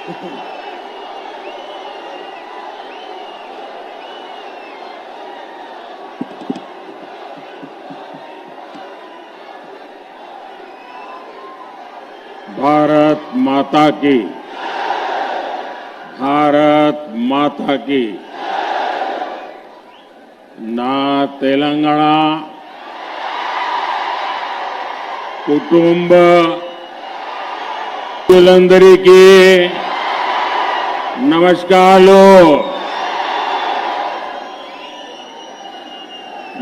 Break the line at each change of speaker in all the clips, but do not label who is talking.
भारत माता की, भारत माता की। ना तेलंगाना कुटुंब की नमस्कार।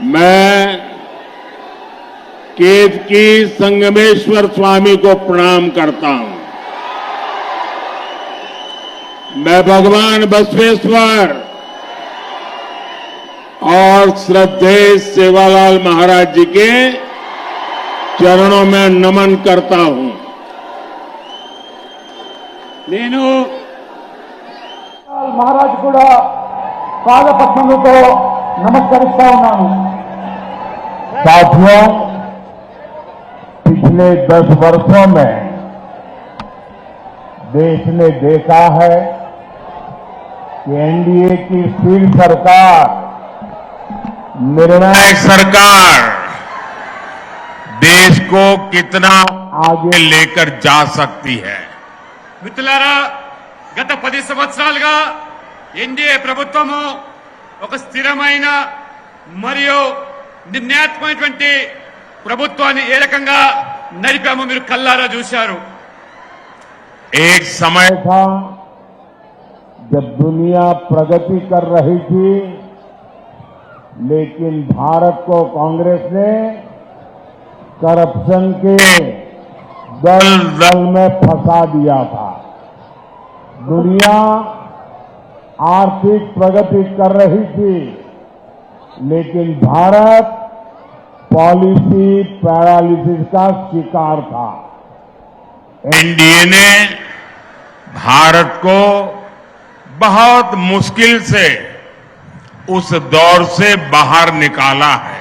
मैं केतकी संगमेश्वर स्वामी को प्रणाम करता हूं। मैं भगवान बसवेश्वर और श्रद्धेय सेवालाल महाराज जी के चरणों में नमन करता हूं।
నేను महाराज కూడా పాదపద్మములతో నమస్కరిస్తా ఉన్నాను।
साथियों, पिछले 10 वर्षों में देश ने देखा है कि एनडीए की स्थिर सरकार, निर्णायक सरकार देश को कितना आगे लेकर जा सकती है।
మిత్రులారా, గత 10 సంవత్సరాలుగా ఎన్డీఏ ప్రభుత్వము ఒక స్థిరమైన మరియు నిర్ణయాత్మకమైనటువంటి ప్రభుత్వాన్ని ఏ రకంగా నడిపామో మీరు కల్లారా చూశారు।
एक समय था जब दुनिया प्रगति कर रही थी, लेकिन भारत को कांग्रेस ने करप्शन के दल दल में फंसा दिया था। दुनिया आर्थिक प्रगति कर रही थी, लेकिन भारत पॉलिसी पैरालिसिस का शिकार था। एनडीए ने भारत को बहुत मुश्किल से उस दौर से बाहर निकाला है,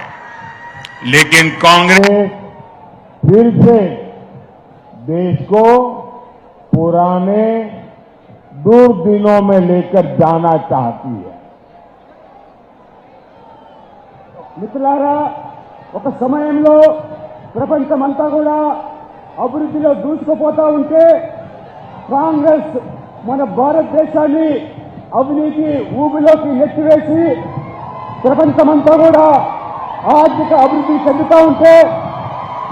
लेकिन कांग्रेस फिर से देश को पुराने दुर्दिनों में लेकर जाना चाहती है।
మిత్రులారా, ఒక సమయంలో ప్రపంచమంతా కూడా అభివృద్ధిలో దూసుకుపోతా ఉంటే కాంగ్రెస్ మన భారతదేశాన్ని అవినీతి ఊబిలోకి నెట్టివేసి ప్రపంచమంతా కూడా ఆర్థిక అభివృద్ధి చెందుతూ ఉంటే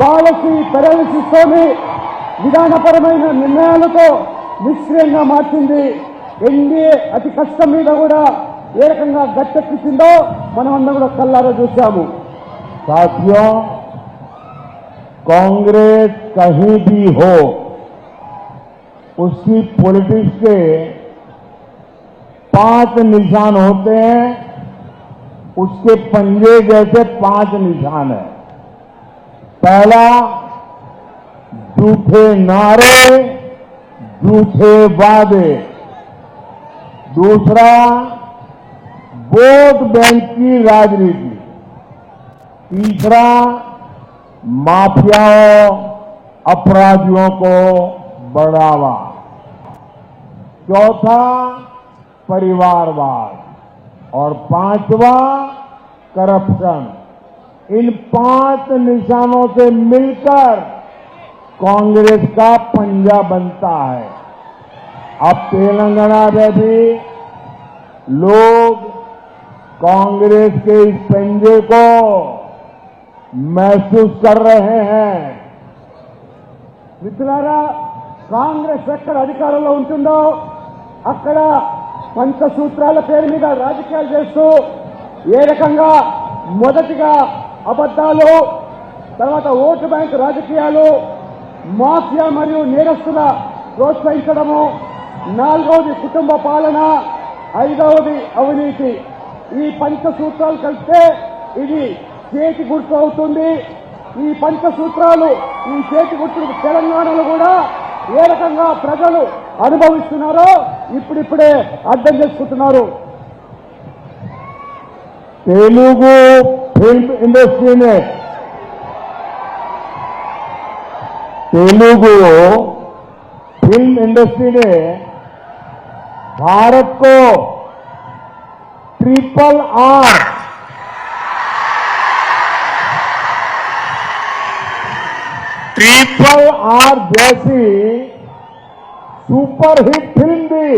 పాలసీ పెరాలిసిస్తోని విధానపరమైన నిర్ణయాలతో నిష్క్రియంగా మార్చింది। ఎన్డీఏ అతి కష్టం మీద కూడా ఏ రకంగా గట్టెక్కించిందో మనమందరం కూడా కల్లారా చూశాము।
साथियों, कांग्रेस कहीं भी हो, उसकी पॉलिटिक्स के 5 निशान होते हैं। उसके पंजे जैसे 5 निशान है। पहला, झूठे नारे, झूठे वादे। दूसरा, वोट बैंक की राजनीति। तीसरा, माफियाओं, अपराधियों को बढ़ावा। चौथा, परिवारवाद। और 5वां, करप्शन। इन 5 निशानों से मिलकर कांग्रेस का पंजा बनता है। अब तेलंगाना में भी लोग कांग्रेस के इस पंजे को महसूस कर रहे हैं।
మిత్రులారా, కాంగ్రెస్ ఎక్కడ అధికారంలో ఉంటుందో అక్కడ పంచసూత్రాల పేరు మీద రాజకీయాలు చేస్తూ ఏ రకంగా మొదటిగా అబద్ధాలు, తర్వాత ఓటు బ్యాంక్ రాజకీయాలు, మాఫియా మరియు నేరస్తుల ప్రోత్సహించడము, 4వది కుటుంబ పాలన, 5వది అవినీతి। ఈ పంచసూత్రాలు కలిస్తే ఇది చేతి గుర్తు అవుతుంది। ఈ పంచసూత్రాలు, ఈ చేతి గుర్తు తెలంగాణలో కూడా ఏ రకంగా ప్రజలు అనుభవిస్తున్నారో ఇప్పుడిప్పుడే అర్థం చేసుకుంటున్నారు।
तेलुगु फिल्म इंडस्ट्री ने भारत को ट्रिपल आर जैसी सुपरहिट फिल्म दी,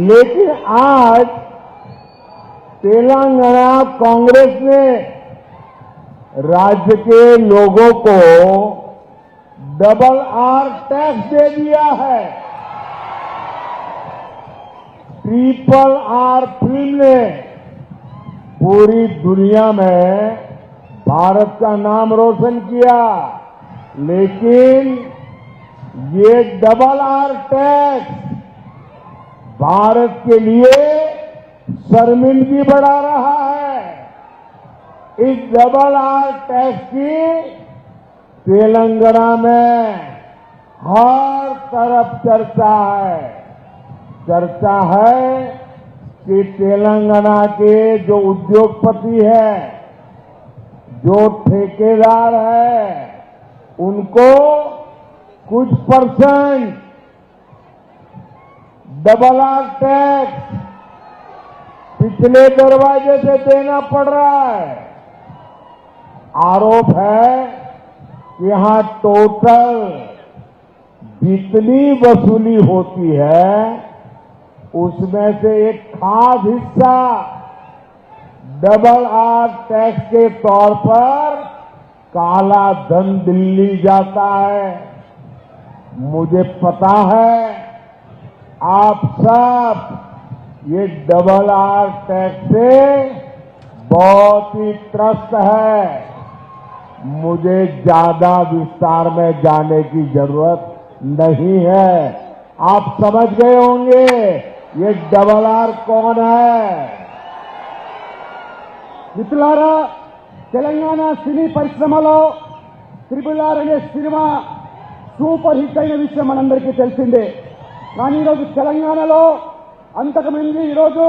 लेकिन आज तेलंगाना कांग्रेस ने राज्य के लोगों को डबल आर टैक्स दे दिया है। ट्रिपल आर फिल्म ने पूरी दुनिया में भारत का नाम रोशन किया, लेकिन ये डबल आर टैक्स भारत के लिए शर्मिंदगी बढ़ा रहा है। इस डबल आर टैक्स की तेलंगाना में हर तरफ चर्चा है। चर्चा है कि तेलंगाना के जो उद्योगपति है, जो ठेकेदार है, उनको कुछ परसेंट डबल आर टैक्स पिछले दरवाजे से देना पड़ रहा है। आरोप है कि यहां टोटल जितनी वसूली होती है उसमें से एक खास हिस्सा डबल आर टैक्स के तौर पर काला धन दिल्ली जाता है। मुझे पता है आप सब ये डबल आर टैक्स से बहुत ही त्रस्त है। मुझे ज्यादा विस्तार में जाने की जरूरत नहीं है। आप समझ गए होंगे ये डबल आर कौन है।
మిత్రులారా, తెలంగాణ సినీ పరిశ్రమలో ట్రిపుల్ ఆర్ అనే సినిమా సూపర్ హిట్ అయిన విషయం మనందరికీ తెలిసిందే. కానీ ఈరోజు తెలంగాణలో అంతకుముందు ఈరోజు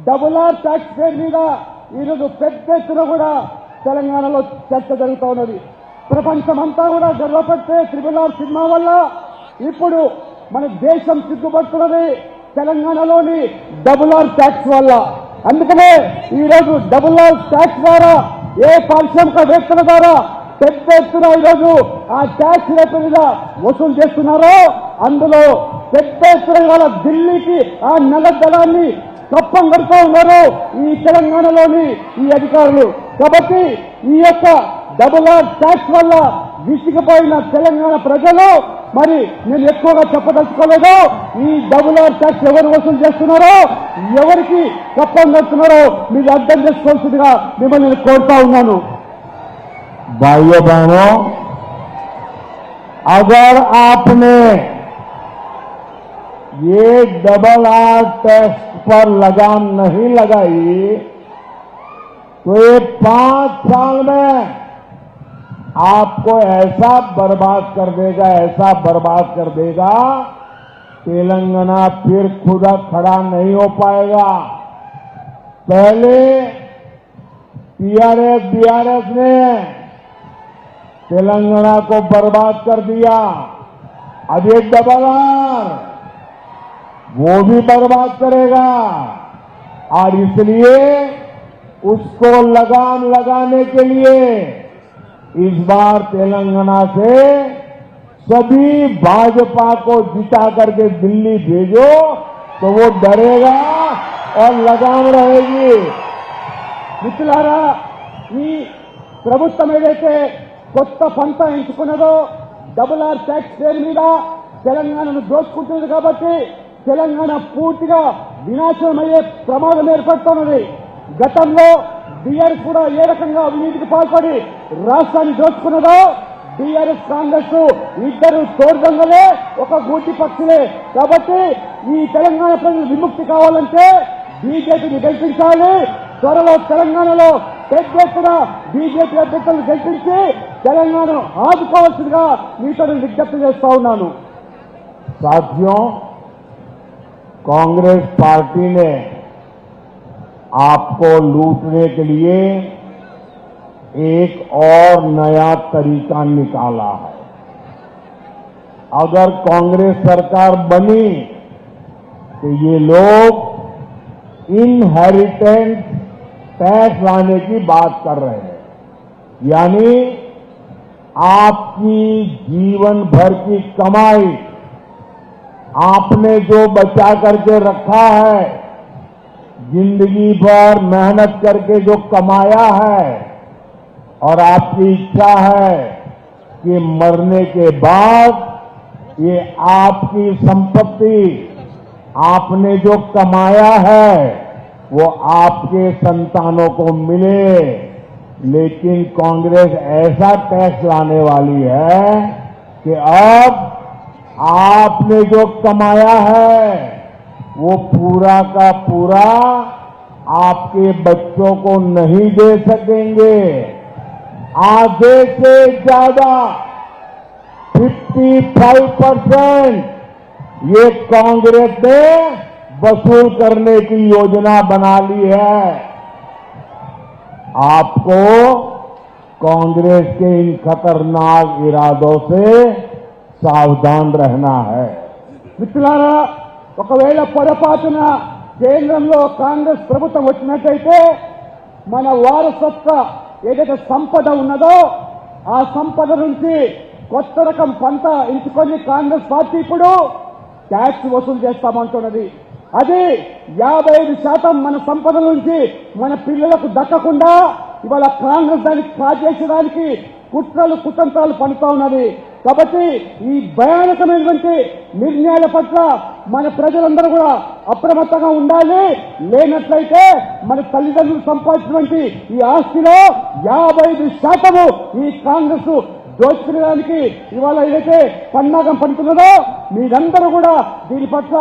డబుల్ ఆర్ ట్యాక్స్ పేరు మీద ఈరోజు పెద్ద ఎత్తున కూడా తెలంగాణలో చర్చ జరుగుతూ ఉన్నది. ప్రపంచమంతా కూడా గర్వపడితే ట్రిపుల్ ఆర్ సినిమా వల్ల ఇప్పుడు మన దేశం సిగ్గుపడుతున్నది తెలంగాణలోని డబుల్ ఆర్ ట్యాక్స్ వల్ల. అందుకనే ఈరోజు డబుల్ ఆర్ ట్యాక్స్ ద్వారా ఏ పారిశ్రామికవేత్తల ద్వారా పెద్ద ఎత్తున ఈరోజు ఆ ట్యాక్స్ రేట్ల మీద వసూలు చేస్తున్నారో అందులో పెద్ద ఎత్తున ఇవాళ ఢిల్లీకి ఆ నగదళాన్ని కప్పం కడుతూ ఉన్నారు ఈ తెలంగాణలోని ఈ అధికారులు. కాబట్టి ఈ యొక్క డబుల్ ఆర్ ట్యాక్స్ వల్ల విసిగిపోయిన తెలంగాణ ప్రజలు, మరి నేను ఎక్కువగా చెప్పదలుచుకోలేదు, ఈ డబుల్ ఆర్ ట్యాక్స్ ఎవరు వసూలు చేస్తున్నారో, ఎవరికి కప్పం కడుతున్నారో మీరు అర్థం చేసుకోవాల్సిందిగా మిమ్మల్ని నేను కోరుతా ఉన్నాను.
भाइयों बहनों, अगर आपने ये डबल आर टैक्स पर लगाम नहीं लगाई तो ये 5 साल में आपको ऐसा बर्बाद कर देगा, ऐसा बर्बाद कर देगा, तेलंगाना फिर खुदा खड़ा नहीं हो पाएगा। पहले टीआरएस बीआरएस ने तेलंगाना को बर्बाद कर दिया, अब ये डबल आर वो भी बर्बाद करेगा। और इसलिए उसको लगाम लगाने के लिए इस बार तेलंगाना से सभी भाजपा को जिता करके दिल्ली भेजो तो वो डरेगा और लगाम रहेगी।
మిత్రులారా, ఈ ప్రభుత్వం ఏదైతే కొత్త పంట ఎంచుకున్నదో డబుల్ ఆర్ ట్యాక్స్ పేరు మీద తెలంగాణను దోచుకుంటుంది కాబట్టి తెలంగాణ పూర్తిగా వినాశనం అయ్యే ప్రమాదం ఏర్పడుతున్నది. గతంలో బీఆర్ఎస్ కూడా ఏ రకంగా అవినీతికి పాల్పడి రాష్ట్రాన్ని దోచుకున్నదో బీఆర్ఎస్ కాంగ్రెస్ ఇద్దరు తోడుదొంగలే, ఒక గూటి పక్షులే. కాబట్టి ఈ తెలంగాణ ప్రజలు విముక్తి కావాలంటే బీజేపీని గెలిపించాలి. త్వరలో తెలంగాణలో పెద్ద ఎత్తున బీజేపీ అభ్యర్థులను గెలిపించి తెలంగాణను ఆదుకోవాల్సిందిగా మీతో విజ్ఞప్తి చేస్తా ఉన్నాను.
साथियों, कांग्रेस पार्टी ने आपको लूटने के लिए एक और नया तरीका निकाला है। अगर कांग्रेस सरकार बनी तो ये लोग इनहेरिटेंस टैक्स लाने की बात कर रहे हैं, यानी आपकी जीवन भर की कमाई, आपने जो बचा करके रखा है, जिंदगी भर मेहनत करके जो कमाया है, और आपकी इच्छा है कि मरने के बाद ये आपकी संपत्ति, आपने जो कमाया है वो आपके संतानों को मिले। लेकिन कांग्रेस ऐसा टैक्स लाने वाली है कि अब आपने जो कमाया है वो पूरा का पूरा आपके बच्चों को नहीं दे सकेंगे। आधे से ज्यादा 55% ये कांग्रेस ने वसूल करने की योजना बना ली है। आपको कांग्रेस के इन खतरनाक इरादों से सावधान रहना है।
మిత్రులారా, ఒకవేళ పొరపాటున కేంద్రంలో కాంగ్రెస్ ప్రభుత్వం వచ్చినట్లయితే మన వారసత్వ ఏదైతే సంపద ఉన్నదో ఆ సంపద నుంచి కొత్త రకం పంట ఎంచుకొని కాంగ్రెస్ పార్టీ ఇప్పుడు ట్యాక్స్ వసూలు చేస్తామంటున్నది. అది 55% మన సంపద నుంచి మన పిల్లలకు దక్కకుండా ఇవాళ కాంగ్రెస్ దాన్ని కాజేయడానికి కుట్రలు కుతంత్రాలు పడుతూ ఉన్నది. కాబట్టి ఈ భయానకమైనటువంటి నిర్ణయాల పట్ల మన ప్రజలందరూ కూడా అప్రమత్తంగా ఉండాలి. లేనట్లయితే మన తల్లిదండ్రులు సంపాదించినటువంటి ఈ ఆస్తిలో 55% ఈ కాంగ్రెస్ దోచుకునేదానికి ఇవాళ ఏదైతే పన్నాగం పడుతున్నదో మీరందరూ కూడా దీని పట్ల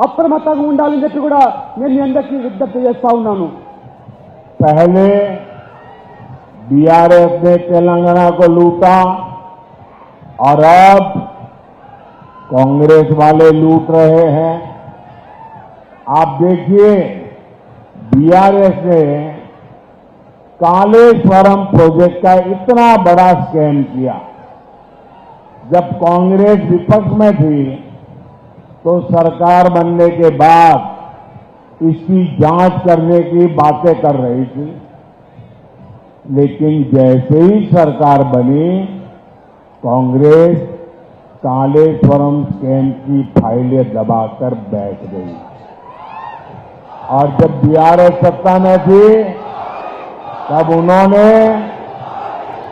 అప్రమత్తంగా ఉండాలని చెప్పి కూడా నేను మీ అందరికీ విజ్ఞప్తి చేస్తా ఉన్నాను.
पहले बीआरएस ने तेलंगाना को लूटा और अब कांग्रेस वाले लूट रहे हैं। आप देखिए, बीआरएस ने कालेश्वरम प्रोजेक्ट का इतना बड़ा स्कैम किया। जब कांग्रेस विपक्ष में थी तो सरकार बनने के बाद इसकी जांच करने की बातें कर रही थी, लेकिन जैसे ही सरकार बनी कांग्रेस कालेश्वरम स्कैम की फाइलें दबाकर बैठ गई। और जब बीआरएस सत्ता में थी तब उन्होंने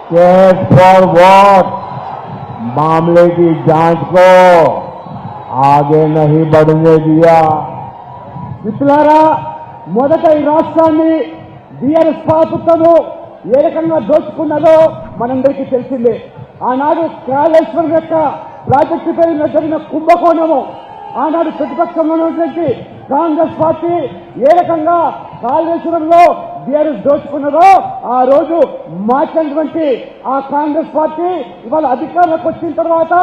कैश फॉर वॉट मामले की जांच को आगे नहीं बढ़ने दिया।
మిత్రులారా, మొదట ఈ రాష్ట్రాన్ని బీఆర్ఎస్ ప్రభుత్వము ఏ రకంగా దోచుకున్నదో మనందరికీ తెలిసిందే. ఆనాడు కాళేశ్వరం యొక్క ప్రాజెక్టు పేరు జరిగిన కుంభకోణము, ఆనాడు ప్రతిపక్షంలో ఉన్నటువంటి కాంగ్రెస్ పార్టీ ఏ రకంగా కాళేశ్వరంలో బీఆర్ఎస్ దోచుకున్నదో ఆ రోజు మార్చినటువంటి ఆ కాంగ్రెస్ పార్టీ ఇవాళ అధికారంలోకి వచ్చిన తర్వాత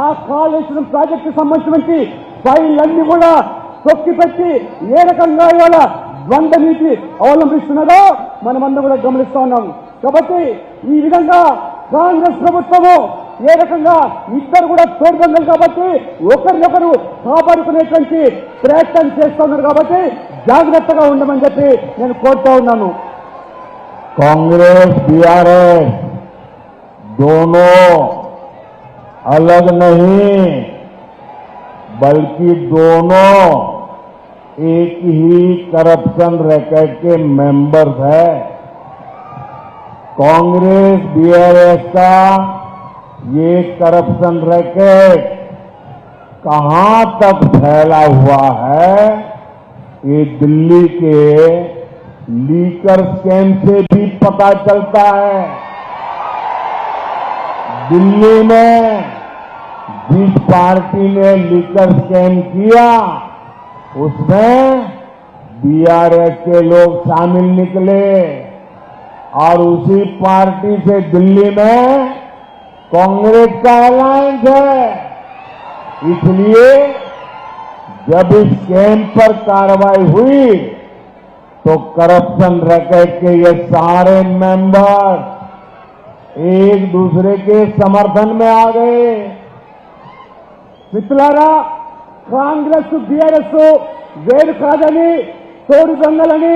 ఆ కాళేశ్వరం ప్రాజెక్టు సంబంధించినటువంటి ఫైళ్ళన్నీ కూడా తొక్కిపెట్టి ఏ రకంగా ఇవాళ ద్వంద్వ నీతి అవలంబిస్తున్నదో మనమందరం కూడా గమనిస్తా ఉన్నాము. కాబట్టి ఈ విధంగా కాంగ్రెస్ ప్రభుత్వము ఏ రకంగా ఇద్దరు కూడా తోడుబందలు కాబట్టి ఒకరినొకరు కాపాడుకునేటువంటి ప్రయత్నం చేస్తున్నారు. కాబట్టి జాగ్రత్తగా ఉండమని చెప్పి నేను కోరుతా ఉన్నాను.
कांग्रेस बीआरएस दोनों अलग नहीं, बल्कि दोनों एक ही करप्शन रैकेट के मेंबर्स हैं। कांग्रेस बीआरएस का ये करप्शन रैकेट कहां तक फैला हुआ है ये दिल्ली के लीकर स्कैम से भी पता चलता है। दिल्ली में जिस पार्टी ने लीकर स्कैम किया उसमें बीआरएस के लोग शामिल निकले और उसी पार्टी से दिल्ली में कांग्रेस का अलायंस है। इसलिए जब इस स्कैम पर कार्रवाई हुई तो करप्शन रैकेट के ये सारे मेंबर एक दूसरे के समर्थन में आ गए।
మిత్రులారా, కాంగ్రెస్ బీఆర్ఎస్ వేరు కాదని, తోడు దొంగలని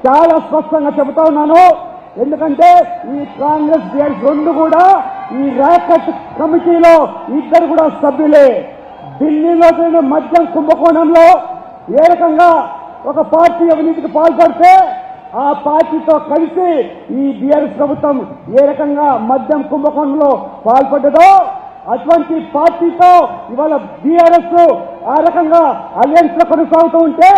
చాలా స్పష్టంగా చెబుతా ఉన్నాను. ఎందుకంటే ఈ కాంగ్రెస్ బీఆర్ఎస్ రెండు కూడా ఈ ర్యాకెట్ కమిటీలో ఇద్దరు కూడా సభ్యులే. ఢిల్లీలో జరిగిన మద్యం కుంభకోణంలో ఏ రకంగా ఒక పార్టీ అవినీతికి పాల్పడితే ఆ పార్టీతో కలిసి ఈ బీఆర్ఎస్ ప్రభుత్వం ఏ రకంగా మద్యం కుంభకోణంలో పాల్పడ్డదో అటువంటి పార్టీతో ఇవాళ బీఆర్ఎస్ ఆ రకంగా అలయన్స్ లో కొనసాగుతూ ఉంటే,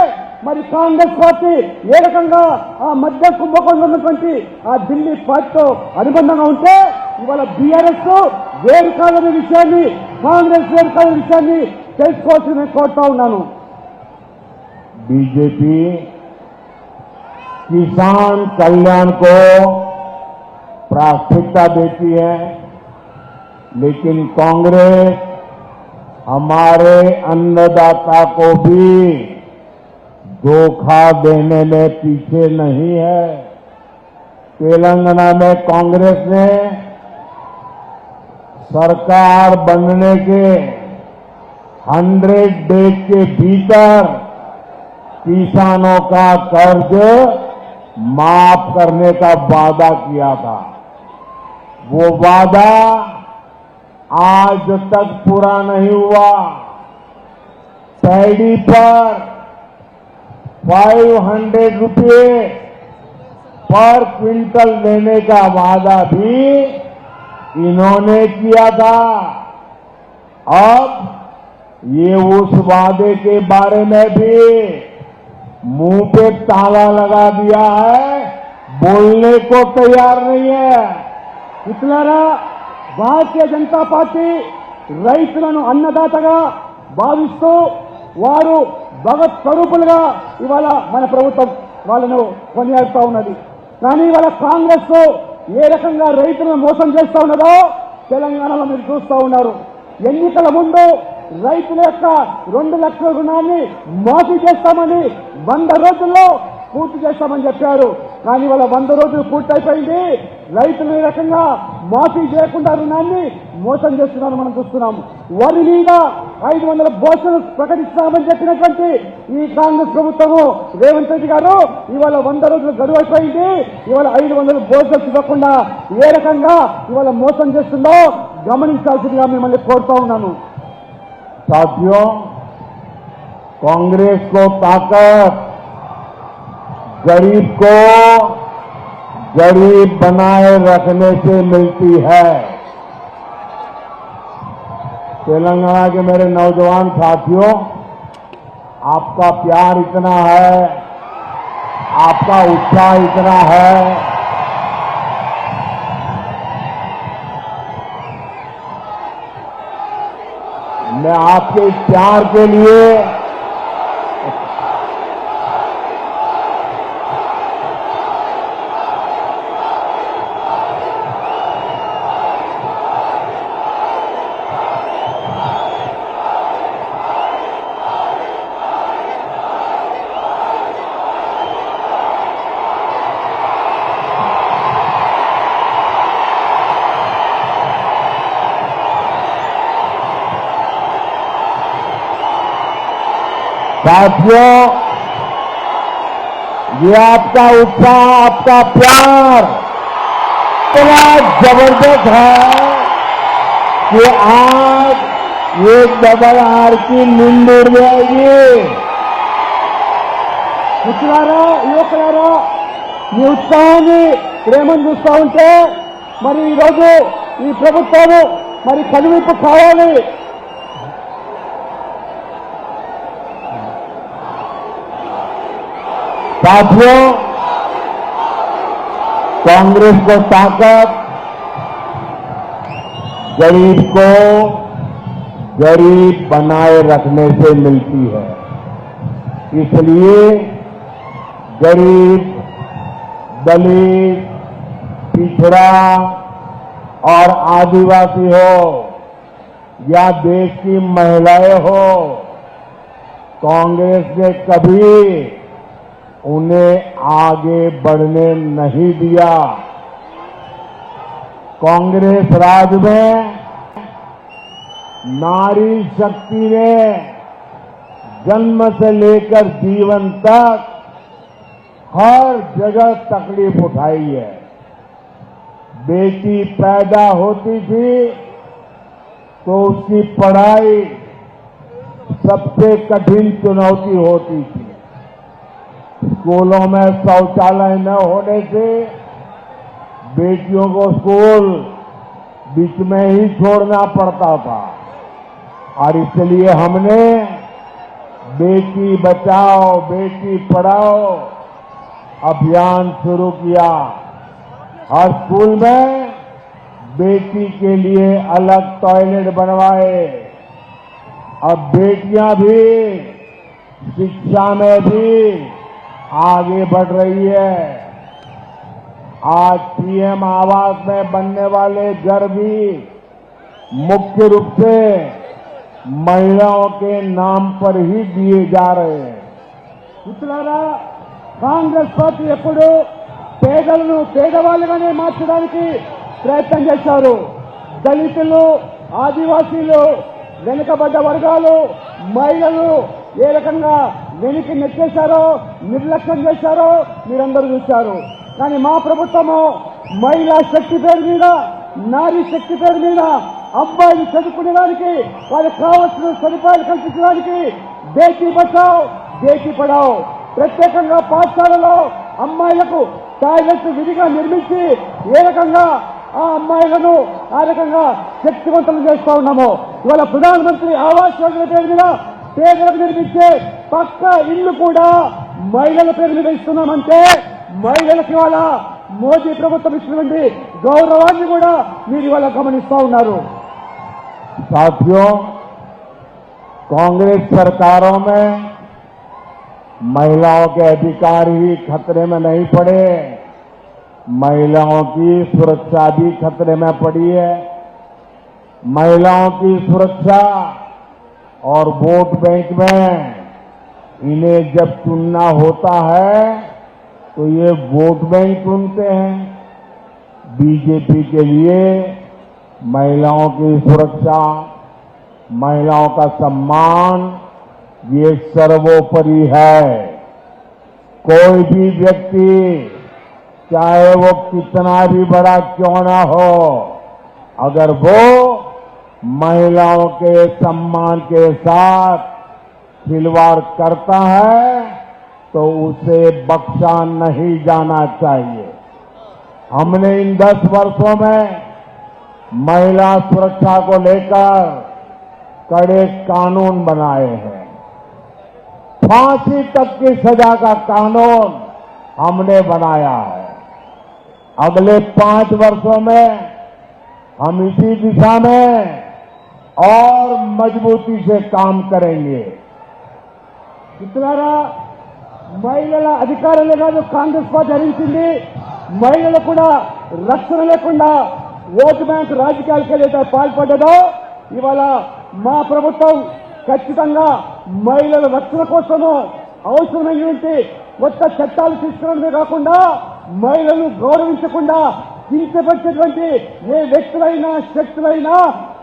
మరి కాంగ్రెస్ పార్టీ ఏ రకంగా ఆ మధ్య కుంభకోణంలో ఉన్నటువంటి ఆ ఢిల్లీ పార్టీతో అనుబంధంగా ఉంటే ఇవాళ బీఆర్ఎస్ వేరు కాదనే విషయాన్ని, కాంగ్రెస్ వేరు కాదనే విషయాన్ని తెలుసుకోవాల్సి నేను కోరుతా ఉన్నాను.
बीजेपी किसान कल्याण को प्राथमिकता देती है, लेकिन कांग्रेस हमारे अन्नदाता को भी धोखा देने में पीछे नहीं है। तेलंगाना में कांग्रेस ने सरकार बनने के 100 डेज के भीतर किसानों का कर्ज माफ करने का वादा किया था। वो वादा आज तक पूरा नहीं हुआ। पैडी पर 500 रुपये पर क्विंटल देने का वादा भी इन्होंने किया था। अब ये उस वादे के बारे में भी मुंह पे ताला लगा दिया है, बोलने को तैयार नहीं है।
మిత్రులారా, భారతీయ జనతా పార్టీ రైతులను అన్నదాతగా భావిస్తూ వారు భగత్ స్వరూపులుగా ఇవాళ మన ప్రభుత్వం వాళ్ళను కొనియాడుతూ ఉన్నది. కానీ ఇవాళ కాంగ్రెస్ ఏ రకంగా రైతులను మోసం చేస్తూ ఉన్నదో తెలంగాణలో మీరు చూస్తూ ఉన్నారు. ఎన్నికల ముందు రైతుల యొక్క 2 లక్షల రుణాన్ని మాఫీ చేస్తామని 100 రోజుల్లో పూర్తి చేస్తామని చెప్పారు. కానీ వాళ్ళ 100 రోజులు పూర్తయిపోయింది. రైతులు ఈ రకంగా మాఫీ చేయకుండా రుణాన్ని మోసం చేస్తున్నారని మనం చూస్తున్నాము. వరి మీద 500 బోనస్ ప్రకటిస్తామని చెప్పినటువంటి ఈ కాంగ్రెస్ ప్రభుత్వము రేవంత్ రెడ్డి గారు ఇవాళ 100 రోజులు గడువు అయిపోయింది. ఇవాళ 500 బోనస్ ఇవ్వకుండా ఏ రకంగా ఇవాళ మోసం చేస్తుందో గమనించాల్సిందిగా మిమ్మల్ని కోరుతా ఉన్నాను.
साथियों, कांग्रेस को ताकत गरीब को गरीब बनाए रखने से मिलती है। तेलंगाना के मेरे नौजवान साथियों, आपका प्यार इतना है, आपका उत्साह इतना है, मैं आपके इस प्यार के लिए साथियों, ये आपका उत्साह, आपका प्यार इतना जबरदस्त है कि आज एक डबल आर की नींद उड़ जाएगी।
మిత్రులారా, యువకులారా, మీ ఉత్సాహాన్ని ప్రేమను చూస్తూ ఉంటే మరి ఈరోజు ఈ ప్రభుత్వము మరి కనువిప్పు కావాలి.
साथियों, कांग्रेस को ताकत गरीब को गरीब बनाए रखने से मिलती है। इसलिए गरीब, दलित, पिछड़ा और आदिवासी हो या देश की महिलाएं हो, कांग्रेस ने कभी उन्हें आगे बढ़ने नहीं दिया। कांग्रेस राज में नारी शक्ति ने जन्म से लेकर जीवन तक हर जगह तकलीफ उठाई है। बेटी पैदा होती थी तो उसकी पढ़ाई सबसे कठिन चुनौती होती थी। स्कूलों में शौचालय न होने से बेटियों को स्कूल बीच में ही छोड़ना पड़ता था और इसलिए हमने बेटी बचाओ बेटी पढ़ाओ अभियान शुरू किया। हर स्कूल में बेटी के लिए अलग टॉयलेट बनवाए। अब बेटियां भी शिक्षा में भी आगे बढ़ रही है। आज पीएम आवास में बनने वाले घर भी मुख्य रूप से महिलाओं के नाम पर ही दिए जा रहे हैं।
మిత్రులారా, కాంగ్రెస్ పార్టీ ఎప్పుడు పేదలను పేదవాళ్ళుగానే మార్చడానికి ప్రయత్నం చేశారు. దళితులు, ఆదివాసీలు, వెనుకబడ్డ వర్గాలు, మహిళలు ఏ రకంగా వెనక్కి నెట్టేశారో, నిర్లక్ష్యం చేశారో మీరందరూ చూశారు. కానీ మా ప్రభుత్వము మహిళా శక్తి పేరు మీద, నారీ శక్తి పేరు మీద అబ్బాయిలు చదువుకునేదానికి వాళ్ళకి కావాల్సిన సదుపాయాలు కల్పించడానికి బేటీ బచావ్ బేటీ పడావ్ ప్రత్యేకంగా పాఠశాలలో అమ్మాయిలకు టాయిలెట్ విధిగా నిర్మించి ఏ రకంగా ఆ అమ్మాయిలను ఆ రకంగా శక్తివంతులు చేస్తా ఉన్నాము. ఇవాళ ప్రధానమంత్రి ఆవాస్ యోజన పేరు మీద పేదలకు నిర్మించే పక్క ఇల్లు కూడా మహిళల పేరు మీద ఇస్తున్నామంటే మహిళలకు ఇవాళ మోదీ ప్రభుత్వం ఇచ్చినటువంటి గౌరవాన్ని కూడా మీరు ఇవాళ గమనిస్తా ఉన్నారు.
साथियों, कांग्रेस सरकारों में महिलाओं के अधिकार ही खतरे में नहीं पड़े, महिलाओं की सुरक्षा भी खतरे में पड़ी है। महिलाओं की सुरक्षा और वोट बैंक में इन्हें जब चुनना होता है तो ये वोट बैंक चुनते हैं। बीजेपी के लिए महिलाओं की सुरक्षा, महिलाओं का सम्मान ये सर्वोपरि है। कोई भी व्यक्ति चाहे वो कितना भी बड़ा क्यों ना हो, अगर वो महिलाओं के सम्मान के साथ खिलवाड़ करता है तो उसे बख्शा नहीं जाना चाहिए। हमने इन 10 वर्षों में महिला सुरक्षा को लेकर कड़े कानून बनाए हैं। फांसी तक की सजा का कानून हमने बनाया है। अगले 5 वर्षों में हम इसी दिशा में और मजबूती से काम करेंगे।
మిత్రులారా, మహిళల అధికారులే కాదు కాంగ్రెస్ పార్టీ హరించింది, మహిళలు కూడా రక్షణ లేకుండా ఓటు బ్యాంక్ రాజకీయాలకు ఏదైతే పాల్పడ్డదో ఇవాళ మా ప్రభుత్వం ఖచ్చితంగా మహిళల రక్షణ కోసము అవసరమైనటువంటి కొత్త చట్టాలు తీసుకురావడమే కాకుండా మహిళలను గౌరవించకుండా కించపరిచేటువంటి ఏ వ్యక్తులైనా శక్తులైనా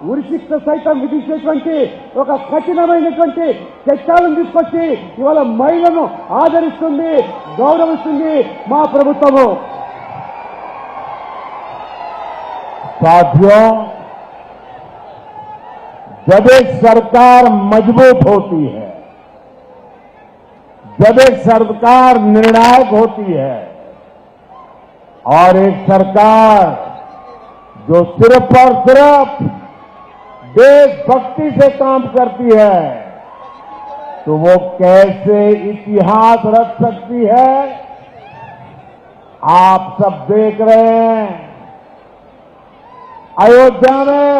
ఉరిశిక్ష సైతం విధించేటువంటి ఒక కఠినమైనటువంటి చట్టాలను తీసుకొచ్చి ఇవాళ మహిళలను ఆదరిస్తుంది, గౌరవిస్తుంది మా ప్రభుత్వము.
साथियों, जब एक सरकार मजबूत होती है, जब एक सरकार निर्णायक होती है और एक सरकार जो सिर्फ और सिर्फ देशभक्ति से काम करती है, तो वो कैसे इतिहास रच सकती है? आप सब देख रहे हैं, अयोध्या में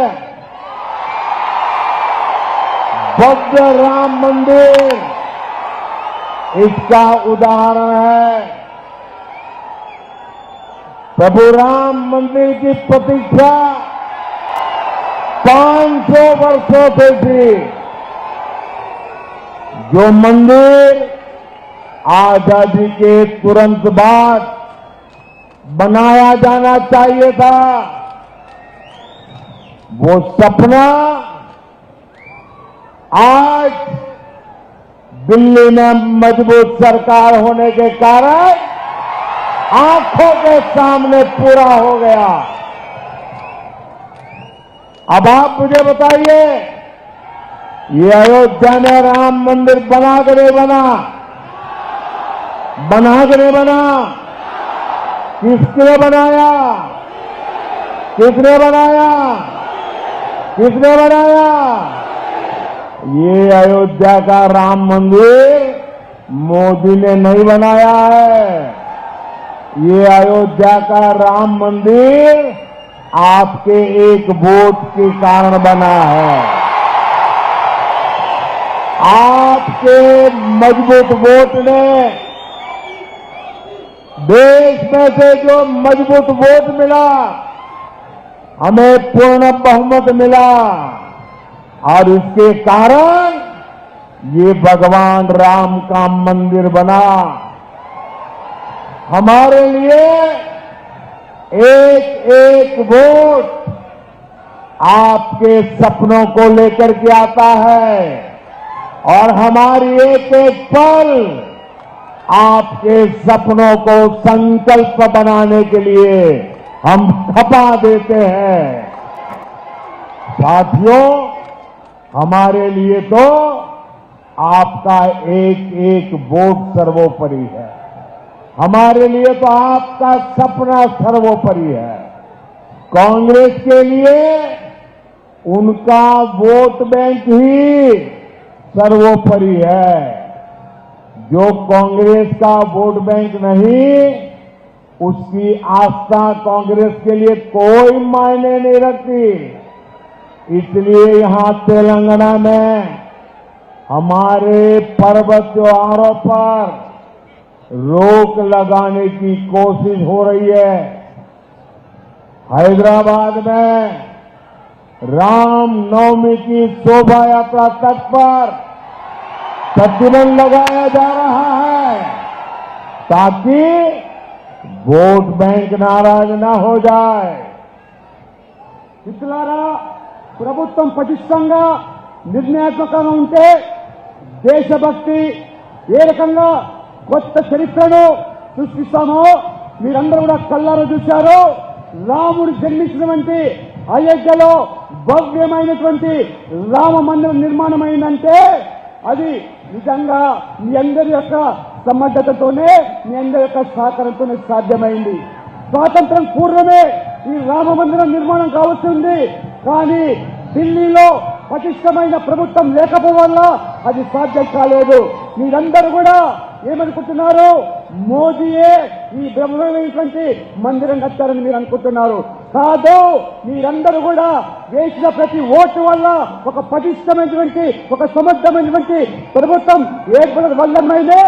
भव्य राम मंदिर इसका उदाहरण है। प्रभु राम मंदिर की प्रतीक्षा 500 वर्षों से थी। जो मंदिर आजादी के तुरंत बाद बनाया जाना चाहिए था, वो सपना आज दिल्ली में मजबूत सरकार होने के कारण आंखों के सामने पूरा हो गया। अब आप मुझे बताइए, ये अयोध्या में राम मंदिर बना के नहीं बना? बना के नहीं बना? किसने बनाया? किसने बनाया? किसने बनाया? ये अयोध्या का राम मंदिर मोदी ने नहीं बनाया है। ये अयोध्या का राम मंदिर आपके एक वोट के कारण बना है। आपके मजबूत वोट ने, देश में से जो मजबूत वोट मिला, हमें पूर्ण बहुमत मिला और इसके कारण ये भगवान राम का मंदिर बना। हमारे लिए एक एक वोट आपके सपनों को लेकर के आता है और हमारी एक एक पल आपके सपनों को संकल्प बनाने के लिए हम खपा देते हैं। साथियों, हमारे लिए तो आपका एक एक वोट सर्वोपरि है। हमारे लिए तो आपका सपना सर्वोपरि है। कांग्रेस के लिए उनका वोट बैंक ही सर्वोपरि है। जो कांग्रेस का वोट बैंक नहीं, उसकी आस्था कांग्रेस के लिए कोई मायने नहीं रखती। इसलिए यहां तेलंगाना में हमारे पर्व त्योहारों पर रोक लगाने की कोशिश हो रही है। हैदराबाद में राम नवमी की शोभा यात्रा तक पर प्रतिबंध लगाया जा रहा है ताकि वोट बैंक नाराज न हो जाए।
మిత్రులారా, ప్రభుత్వం పటిష్టంగా నిర్ణయాత్మకంగా ఉంటే దేశభక్తి ఏ రకంగా కొత్త చరిత్రను సృష్టిస్తామో మీరందరూ కూడా కళ్ళారా చూశారు. రాముడు జన్మించినటువంటి అయోధ్యలో భవ్యమైనటువంటి రామ మందిరం నిర్మాణమైందంటే అది నిజంగా మీ అందరి యొక్క సమర్థతతోనే, మీ అందరి యొక్క సహకారంతోనే సాధ్యమైంది. స్వాతంత్రం పూర్వమే ఈ రామ మందిరం నిర్మాణం కావచ్చుంది, కానీ ఢిల్లీలో పటిష్టమైన ప్రభుత్వం లేకపోవడం వల్ల అది సాధ్యం కాలేదు. మీరందరూ కూడా ఏమనుకుంటున్నారు? మోదీయే ఈ బ్రహ్మమైనటువంటి మందిరం కట్టారని మీరు అనుకుంటున్నారు. కాదు, మీరందరూ కూడా వేసిన ప్రతి ఓటు వల్ల ఒక పటిష్టమైనటువంటి, ఒక సమర్థమైనటువంటి ప్రభుత్వం ఏర్పడడం వల్లనే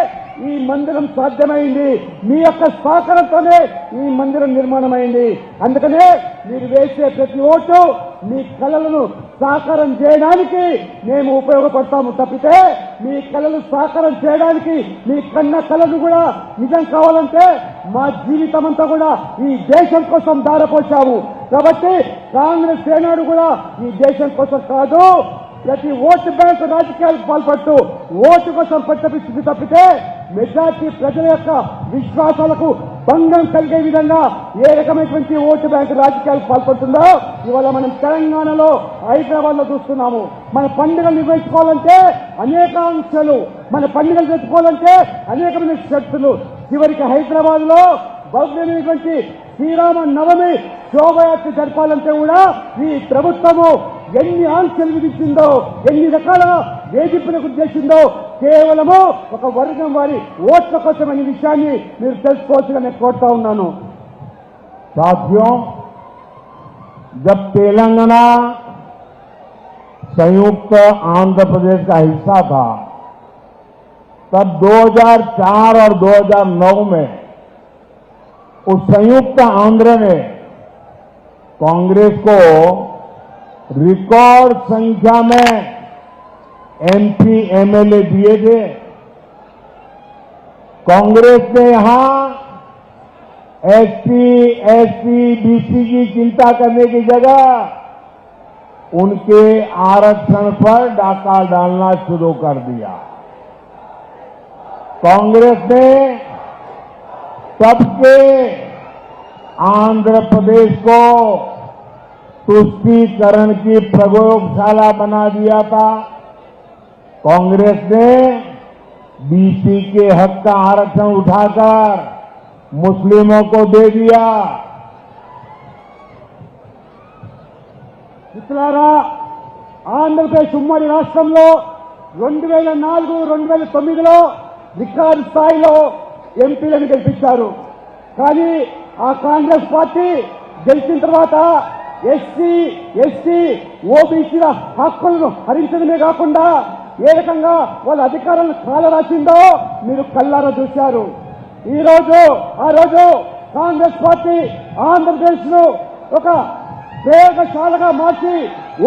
ఈ మందిరం సాధ్యమైంది. మీ యొక్క సహకారంతోనే ఈ మందిరం నిర్మాణమైంది. అందుకనే మీరు వేసే ప్రతి ఓటు మీ కళలను సాకారం చేయడానికి మేము ఉపయోగపడతాము తప్పితే, మీ కళలు సాకారం చేయడానికి, మీ కన్న కళలు కూడా నిజం కావాలంటే మా జీవితం అంతా కూడా ఈ దేశం కోసం దారపోశాము. కాబట్టి కాంగ్రెస్ ఏనాడు కూడా ఈ దేశం కోసం కాదు, ప్రతి ఓటు బ్యాంకు రాజకీయాలకు పాల్పడుతూ ఓటు కోసం పట్టపిస్తుంది తప్పితే మెజార్టీ ప్రజల యొక్క విశ్వాసాలకు భంగం కలిగే విధంగా ఏ రకమైనటువంటి ఓటు బ్యాంకు రాజకీయాలకు పాల్పడుతుందో ఇవాళ మనం తెలంగాణలో, హైదరాబాద్ లో చూస్తున్నాము. మన పండుగలు నిర్వహించుకోవాలంటే అనేక ఆంక్షలు, మన పండుగలు జరుపుకోవాలంటే అనేకమైన షరతులు. చివరికి హైదరాబాద్ లో భవ్యమైనటువంటి శ్రీరామ నవమి శోభయాత్ర జరపాలంటే కూడా ఈ ప్రభుత్వము ఎన్ని ఆంక్షలు విధించిందో, ఎన్ని రకాల వేధింపులకు చేసిందో కేవలము ఒక వర్గం వారి ఓట్ల కోసం అనే విషయాన్ని మీరు తెలుసుకోవాల్సిగా నేను కోరుతా ఉన్నాను.
साथियों, जब तेलंगाना संयुक्त आंध्र प्रदेश का हिस्सा था, तब 2004 और 2009 में उस संयुक्त आंध्र ने कांग्रेस को रिकॉर्ड संख्या में एमपी एमएलए दिए थे। कांग्रेस ने यहां एसटी, एससी, बीसी की चिंता करने की जगह उनके आरक्षण पर डाका डालना शुरू कर दिया। कांग्रेस ने तब के आंध्र प्रदेश को तुष्टीकरण की प्रयोगशाला बना दिया था। कांग्रेस ने बीसी के हक का आरक्षण उठाकर मुस्लिमों को दे दिया।
మిత్రులారా, ఆంధ్రప్రదేశ్ ఉమ్మడి రాష్ట్రంలో 2004-2009లో రికార్డు స్థాయిలో ఎంపీలను గెలిపించారు. కానీ ఆ కాంగ్రెస్ పార్టీ గెలిచిన తర్వాత ఎస్సీ, ఎస్టీ, ఓబీసీల హక్కులను హరించడమే కాకుండా ఏ రకంగా వాళ్ళ అధికారాలను కాలరాసిందో మీరు కళ్ళారా చూశారు. ఆ రోజు కాంగ్రెస్ పార్టీ ఆంధ్రప్రదేశ్ ను ఒక ప్రయోగశాలగా మార్చి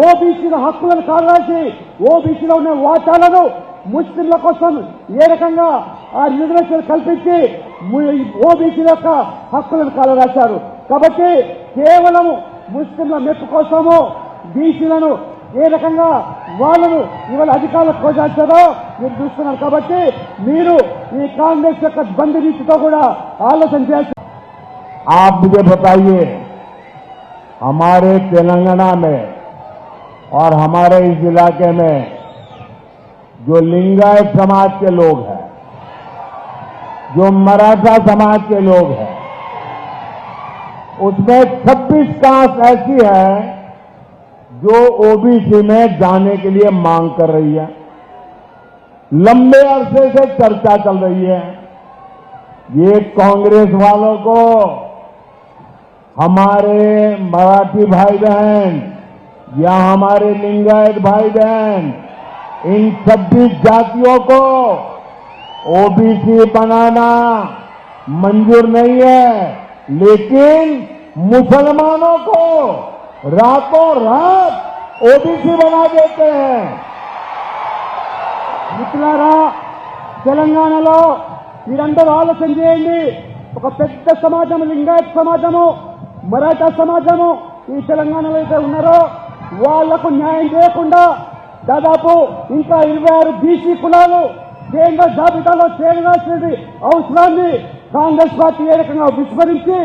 ఓబీసీల హక్కులను కాలరాసి ఓబీసీలో ఉన్న వాటాలను ముస్లింల కోసం ఏ రకంగా ఆ రిజర్వేషన్ కల్పించి ఓబీసీల యొక్క హక్కులను కాలరాశారు. కాబట్టి కేవలం ముస్లింల మెప్పు కోసము బీసీలను ఏ రకంగా వాళ్ళను ఇవాళ అధికారులకు కోసార్చారో మీరు చూస్తున్నారు. కాబట్టి మీరు ఈ కాంగ్రెస్ యొక్క బంద్ నీతితో కూడా ఆలోచన చేయాల్సి.
आप मुझे बताइए, हमारे तेलंगाना में और हमारे इस इलाके में जो लिंगायत समाज के लोग हैं, जो मराठा समाज के लोग हैं, उसमें 26 कास्ट ऐसी है जो ओबीसी में जाने के लिए मांग कर रही है। लंबे अरसे से चर्चा चल रही है। ये कांग्रेस वालों को हमारे मराठी भाई बहन या हमारे लिंगायत भाई बहन, इन 26 जातियों को ओबीसी बनाना मंजूर नहीं है, लेकिन मुसलमानों को रातों रात ओबीसी बना देते हैं।
మిత్రులారా, తెలంగాణలో మీరందరూ ఆలోచన చేయండి. ఒక పెద్ద సమాజం లింగాయత్ సమాజము, మరాఠా సమాజము ఈ తెలంగాణలో అయితే ఉన్నారో వాళ్లకు న్యాయం చేయకుండా దాదాపు ఇంకా 26 బీసీ కులాలు కేంద్ర జాబితాలో చేరాల్సిన అవసరాన్ని కాంగ్రెస్ పార్టీ ఏ రకంగా విస్మరించి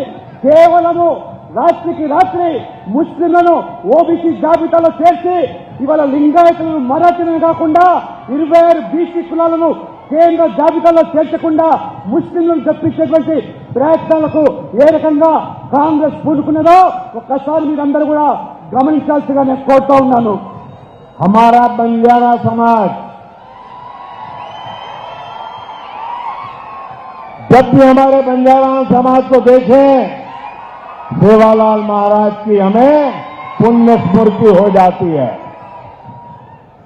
కేవలము రాత్రికి రాత్రి ముస్లింలను ఓబీసీ జాబితాలో చేర్చి ఇవాళ లింగాయతులను మరాఠీలను కాకుండా 26 బీసీ కులాలను కేంద్ర జాబితాలో చేర్చకుండా ముస్లింలను తప్పించేటువంటి ప్రయత్నాలకు ఏ రకంగా కాంగ్రెస్ పూనుకున్నదో ఒక్కసారి మీరందరూ కూడా గమనించాల్సిగా నేను కోరుతా ఉన్నాను.
हमारा बंजारा समाज जब भी हमारे बंजारा समाज को देखें, सेवालाल महाराज की हमें पुण्य स्मृति हो जाती है।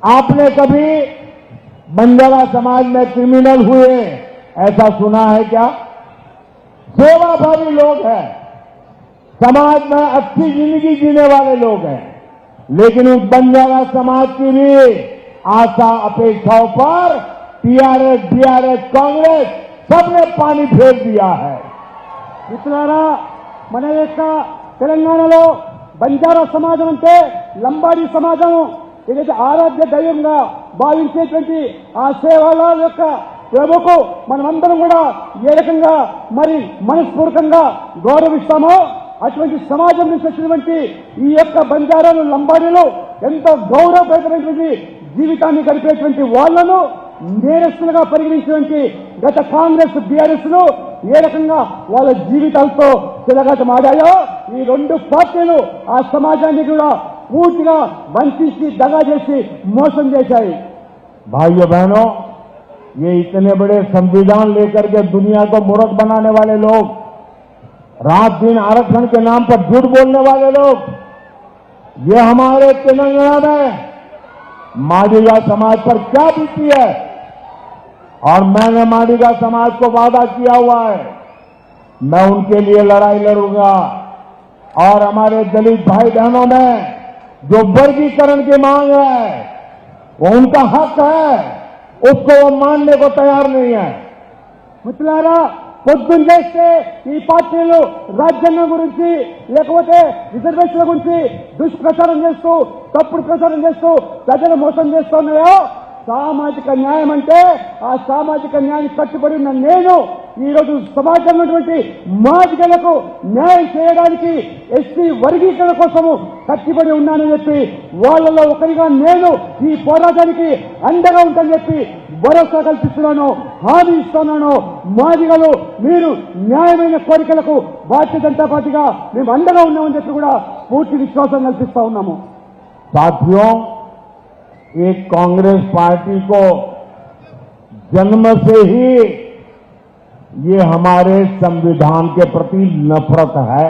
आपने कभी बंजारा समाज में क्रिमिनल हुए ऐसा सुना है क्या? सेवाभावी लोग हैं, समाज में अच्छी जिंदगी जीने वाले लोग हैं, लेकिन उस बंजारा समाज की भी आशा अपेक्षाओं पर टीआरएस, बीआरएस, कांग्रेस सबने पानी फेर दिया है।
మిత్రులారా, మన యొక్క తెలంగాణలో బంజారా సమాజం అంటే లంబాడీ సమాజం ఏదైతే ఆరాధ్య దైవంగా భావించేటువంటి ఆ సేవాలాల యొక్క ప్రభుకు మనమందరం కూడా ఏ రకంగా మరి మనస్ఫూర్తిగా గౌరవిస్తామో అటువంటి సమాజం నుంచి వచ్చినటువంటి ఈ యొక్క బంజారాలు, లంబాడీలు ఎంతో గౌరవప్రదమైనటువంటి జీవితాన్ని గడిపేటువంటి వాళ్లను నేరస్తులుగా పరిగణించినటువంటి గత కాంగ్రెస్, బీఆర్ఎస్ లు ఏ రకంగా వాళ్ళ జీవితాలతో తిరగటమాడాయో ఈ రెండు పార్టీలు ఆ సమాజాన్ని కూడా పూర్తిగా వంచి దగా చేసి మోసం చేశాయి.
भाइयों बहनों, ये इतने बड़े संविधान लेकर के दुनिया को मूर्ख बनाने वाले लोग, रात दिन आरक्षण के नाम पर झूठ बोलने वाले लोग, ये हमारे तेलंगाना में मादिगा समाज पर क्या बीती है। और मैंने मादिगा समाज को वादा किया हुआ है, मैं उनके लिए लड़ाई लड़ूंगा। और हमारे दलित भाई बहनों में जो वर्गीकरण की मांग है वो उनका हक है, उसको वो मानने को तैयार नहीं है।
మిత్రులారా, పొద్దున్న చేస్తే ఈ పార్టీలు రాజ్యాంగం గురించి లేకపోతే రిజర్వేషన్ల గురించి దుష్ప్రచారం చేస్తూ తప్పుడు ప్రచారం చేస్తూ ప్రజలు మోసం చేస్తున్నాయో, సామాజిక న్యాయం అంటే ఆ సామాజిక న్యాయానికి కట్టుబడి ఉన్న నేను ఈరోజు సమాజంలో ఉన్నటువంటి మాదిగలకు న్యాయం చేయడానికి ఎస్టీ వర్గీకరణ కోసము కట్టుబడి ఉన్నానని చెప్పి వాళ్ళలో ఒకరిగా నేను ఈ పోరాటానికి అండగా ఉంటానని చెప్పి భరోసా కల్పిస్తున్నాను, హామీ ఇస్తున్నాను. మాదిగలు మీరు న్యాయమైన కోరికలకు భారతీయ జనతా పార్టీగా మేము అండగా ఉన్నామని చెప్పి కూడా పూర్తి విశ్వాసం కల్పిస్తా ఉన్నాము.
साथियों, एक कांग्रेस पार्टी को जन्म से ही ये हमारे संविधान के प्रति नफरत है.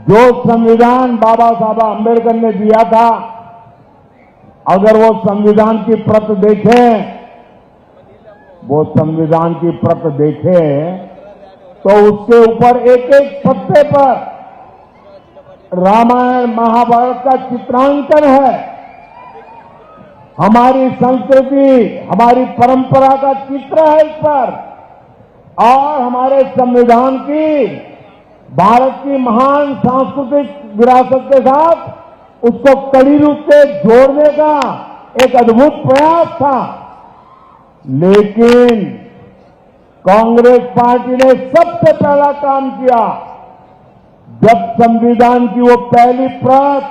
जो संविधान बाबा साहब अम्बेडकर ने दिया था, अगर वो संविधान की प्रत देखें, वो संविधान की प्रत देखें तो उसके ऊपर एक एक पत्ते पर रामायण महाभारत का चित्रांकन है. हमारी संस्कृति, हमारी परंपरा का चित्र है इस पर, और हमारे संविधान की, भारत की महान सांस्कृतिक विरासत के साथ उसको कड़ी रूप से जोड़ने का एक अद्भुत प्रयास था. लेकिन कांग्रेस पार्टी ने सबसे पहला काम किया, जब संविधान की वो पहली प्रत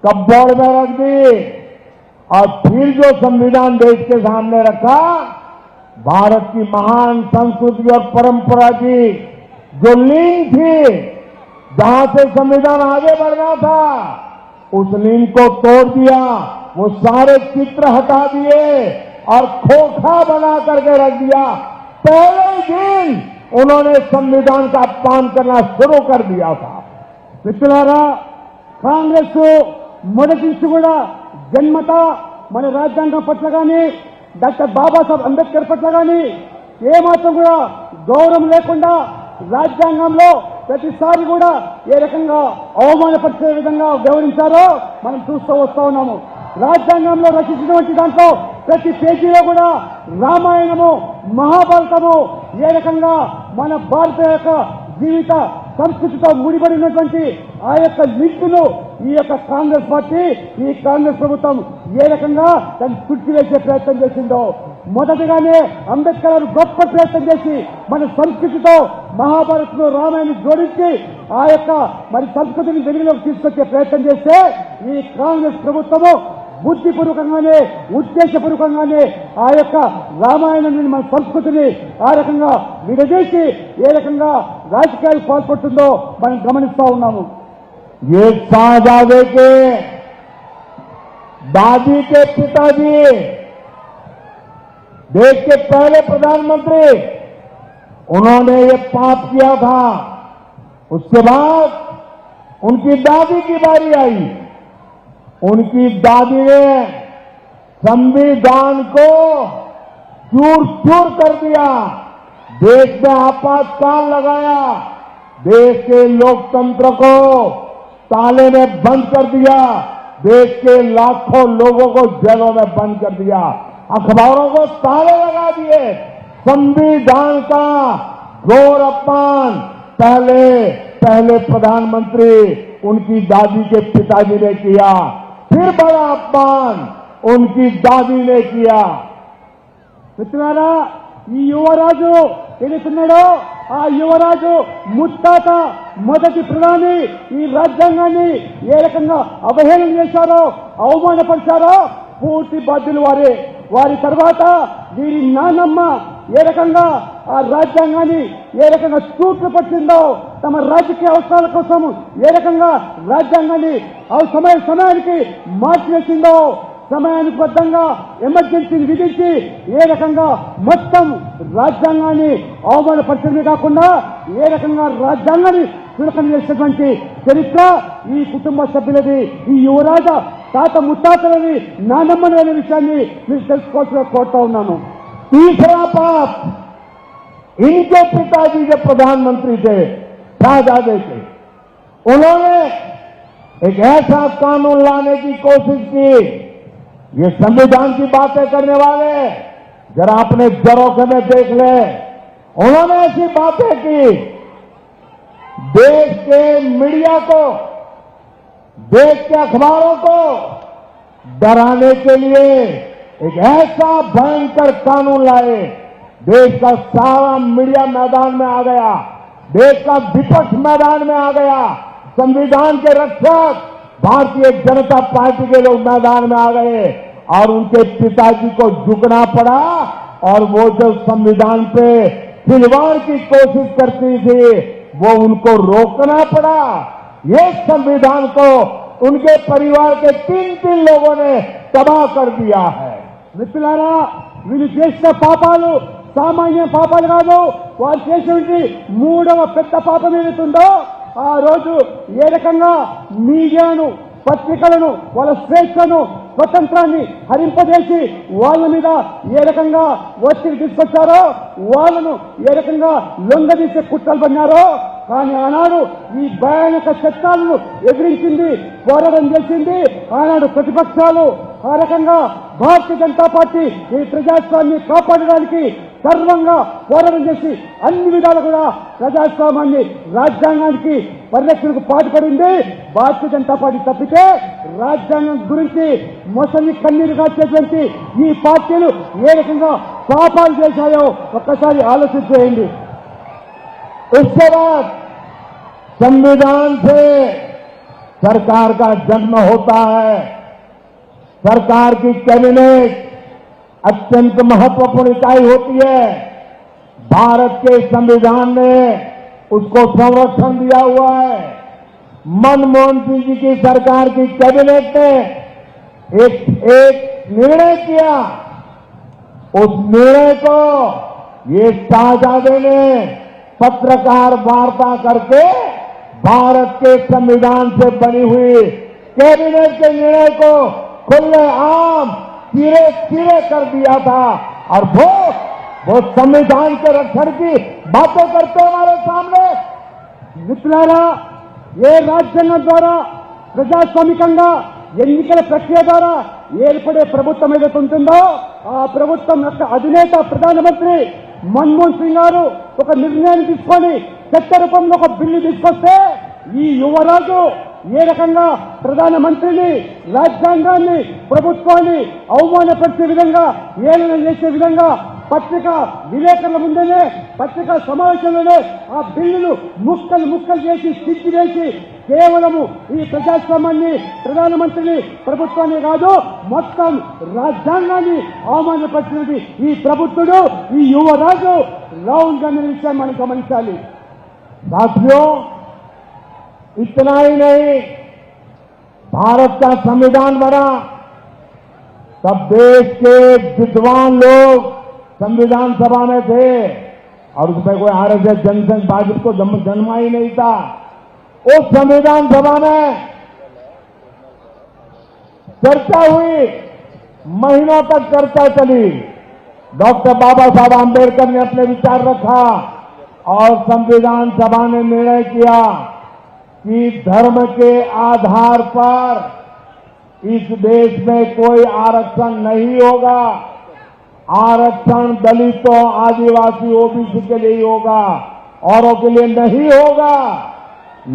कपबोर्ड में रख दी और फिर जो संविधान देश के सामने रखा, भारत की महान संस्कृति और परंपरा की जो लिंक थी, जहां से संविधान आगे बढ़ना था, उस लिंक को तोड़ दिया. वो सारे चित्र हटा दिए और खोखा बना करके रख दिया. पहले दिन उन्होंने संविधान का अपमान करना शुरू कर दिया था.
మిత్రులారా, కాంగ్రెస్ మొదటి నుంచి కూడా జన్మత మన రాజ్యాంగం పట్ల కానీ డాక్టర్ బాబాసాహెబ్ అంబేద్కర్ పట్ల కానీ ఏమాత్రం కూడా గౌరవం లేకుండా రాజ్యాంగంలో ప్రతిసారి కూడా ఏ రకంగా అవమానపరిచే విధంగా వ్యవహరించారో మనం చూస్తూ వస్తూ ఉన్నాము. రాజ్యాంగంలో రచించినటువంటి దాంట్లో ప్రతి పేజీలో కూడా రామాయణము మహాభారతము ఏ రకంగా మన భారత యొక్క జీవిత సంస్కృతితో ముడిపడి ఉన్నటువంటి ఆ యొక్క లింకును ఈ యొక్క కాంగ్రెస్ పార్టీ, ఈ కాంగ్రెస్ ప్రభుత్వం ఏ రకంగా దాన్ని తుడిచివేసే ప్రయత్నం చేసిందో, మొదటగానే అంబేద్కర్ గారు గొప్ప ప్రయత్నం చేసి మన సంస్కృతితో మహాభారత్లో రామాయణాన్ని జోడించి ఆ యొక్క మరి సంస్కృతిని వెలుగులోకి తీసుకొచ్చే ప్రయత్నం చేస్తే ఈ కాంగ్రెస్ ప్రభుత్వము బుద్ధిపూర్వకంగానే ఉద్దేశపూర్వకంగానే ఆ యొక్క రామాయణాన్ని మన సంస్కృతిని ఆ రకంగా విడదీసి ఏ రకంగా రాజకీయాలు పాల్పడుతుందో మనం గమనిస్తా ఉన్నాము.
ये शाहजादे के दादी के पिताजी, देश के पहले प्रधानमंत्री, उन्होंने ये पाप किया था. उसके बाद उनकी दादी की बारी आई. उनकी दादी ने संविधान को चूर चूर कर दिया, देश में आपातकाल लगाया, देश के लोकतंत्र को ताले में बंद कर दिया, देश के लाखों लोगों को जेलों में बंद कर दिया, अखबारों को ताले लगा दिए. संविधान का घोर अपमान पहले प्रधानमंत्री उनकी दादी के पिताजी ने किया, फिर बड़ा अपमान उनकी दादी ने किया.
మిత్రులారా, ఈ యువరాజు ఏదైతున్నాడో ఆ యువరాజు ముత్తాత మొదటి ప్రధాని ఈ రాజ్యాంగాన్ని ఏ రకంగా అవహేళన చేశారో, అవమానపరిచారో పూర్తి బాధ్యులు వారే. వారి తర్వాత వీరి నాన్నమ్మ ఏ రకంగా ఆ రాజ్యాంగాన్ని ఏ రకంగా తూట్లు పట్టిందో, తమ రాజకీయ అవసరాల కోసం ఏ రకంగా రాజ్యాంగాన్ని సమయానికి మార్చివేసిందో, సమయానికి బద్దంగా ఎమర్జెన్సీని విధించి ఏ రకంగా మొత్తం రాజ్యాంగాన్ని అవమానపరచడమే కాకుండా ఏ రకంగా రాజ్యాంగాన్ని చులకన చేసినటువంటి చరిత్ర ఈ కుటుంబ సభ్యులది, ఈ యువరాజ తాత ముత్తాతలని నానమ్మని అనే విషయాన్ని మీరు తెలుసుకోవాల్సిన కోరుతా ఉన్నాను.
तीसरा पाप, इनके पिताजी जो प्रधानमंत्री थे शाहजादे के, उन्होंने एक ऐसा कानून लाने की कोशिश की, ये संविधान की बातें करने वाले जरा अपने जरोखे में देख ले, उन्होंने ऐसी बातें की, देश के मीडिया को, देश के अखबारों को डराने के लिए एक ऐसा भयंकर कानून लाए, देश का सारा मीडिया मैदान में आ गया, देश का विपक्ष मैदान में आ गया, संविधान के रक्षक भारतीय जनता पार्टी के लोग मैदान में आ गए और उनके पिताजी को झुकना पड़ा और वो जो संविधान पे खिलवाड़ की कोशिश करती थी वो उनको रोकना पड़ा। ये संविधान को उनके परिवार के 3 लोगों ने तबाह कर दिया है।
మిత్రులారా, వీళ్ళు చేసిన పాపాలు సామాన్య పాపాలు కాదు. వారు చేసినటువంటి 3వ పెద్ద పాపం ఏదైతుందో ఆ రోజు ఏ రకంగా మీడియాను, పత్రికలను, వాళ్ళ స్వేచ్ఛను, స్వతంత్రాన్ని హరింపజేసి వాళ్ళ మీద ఏ రకంగా ఒత్తిడి తీసుకొచ్చారో, వాళ్ళను ఏ రకంగా లొంగదీసే కుట్రలు పన్నారో. కానీ ఆనాడు ఈ భయానక చట్టాలను ఎదిరించింది, పోరాటం చేసింది ఆనాడు ప్రతిపక్షాలు. ఆ రకంగా భారతీయ జనతా పార్టీ ఈ ప్రజాస్వామ్యాన్ని కాపాడడానికి సర్వంగా పోరాటం చేసి అన్ని విధాలు కూడా ప్రజాస్వామ్యాన్ని, రాజ్యాంగానికి పరిరక్షణకు పాటుపడింది భారతీయ జనతా పార్టీ. తప్పితే రాజ్యాంగం గురించి మొసలి కన్నీరు కాచేటువంటి ఈ పార్టీలు ఏ రకంగా పాపాలు చేశాయో ఒక్కసారి ఆలోచన చేయండి.
उसके बाद संविधान से सरकार का जन्म होता है। सरकार की कैबिनेट अत्यंत महत्वपूर्ण इकाई होती है। भारत के संविधान ने उसको संरक्षण दिया हुआ है। मनमोहन सिंह जी की सरकार की कैबिनेट ने एक निर्णय किया, उस निर्णय को ये शाहजादे ने पत्रकार वार्ता करके भारत के संविधान से बनी हुई कैबिनेट के निर्णय को खुले आम सिरे कर दिया था और वो संविधान के रक्षण की बातें करते हमारे सामने।
మిత్రులారా, ఏ రాజ్యాంగం ద్వారా ప్రజాస్వామికంగా ఎన్నికల ప్రక్రియ ద్వారా ఏర్పడే ప్రభుత్వం ఏదైతే ఉంటుందో ఆ ప్రభుత్వం యొక్క అధినేత ప్రధానమంత్రి మన్మోహన్ సింగ్ గారు ఒక నిర్ణయాన్ని తీసుకొని చట్ట రూపంలో ఒక బిల్లు తీసుకొస్తే ఈ యువరాజు ఏ రకంగా ప్రధానమంత్రిని, రాజ్యాంగాన్ని, ప్రభుత్వాన్ని అవమానపరిచే విధంగా, ఏలన చేసే విధంగా పత్రికా విలేకరుల ముందేనే, పత్రికా సమావేశంలోనే ఆ బిల్లును ముక్కలు చేసి స్థితి చేసి కేవలము ఈ ప్రజాస్వామ్యాన్ని, ప్రధానమంత్రిని, ప్రభుత్వాన్ని కాదు మొత్తం రాజ్యాంగాన్ని అవమానపరిచినది ఈ ప్రభుత్వుడు, ఈ యువరాజు రాహుల్ గాంధీ విషయాన్ని మనం గమనించాలి.
साथियों, इतना ही नहीं, भारत का संविधान बना तब देश के विद्वान लोग संविधान सभा में थे और उसमें कोई आरएसएस जनसंघ भाजपा को जन्मा ही नहीं था। उस संविधान सभा में चर्चा हुई, महीनों तक चर्चा चली। डॉक्टर बाबा साहब आंबेडकर ने अपने विचार रखा और संविधान सभा ने निर्णय किया कि धर्म के आधार पर इस देश में कोई आरक्षण नहीं होगा। आरक्षण दलितों, आदिवासी, ओबीसी के लिए ही होगा, औरों के लिए नहीं होगा।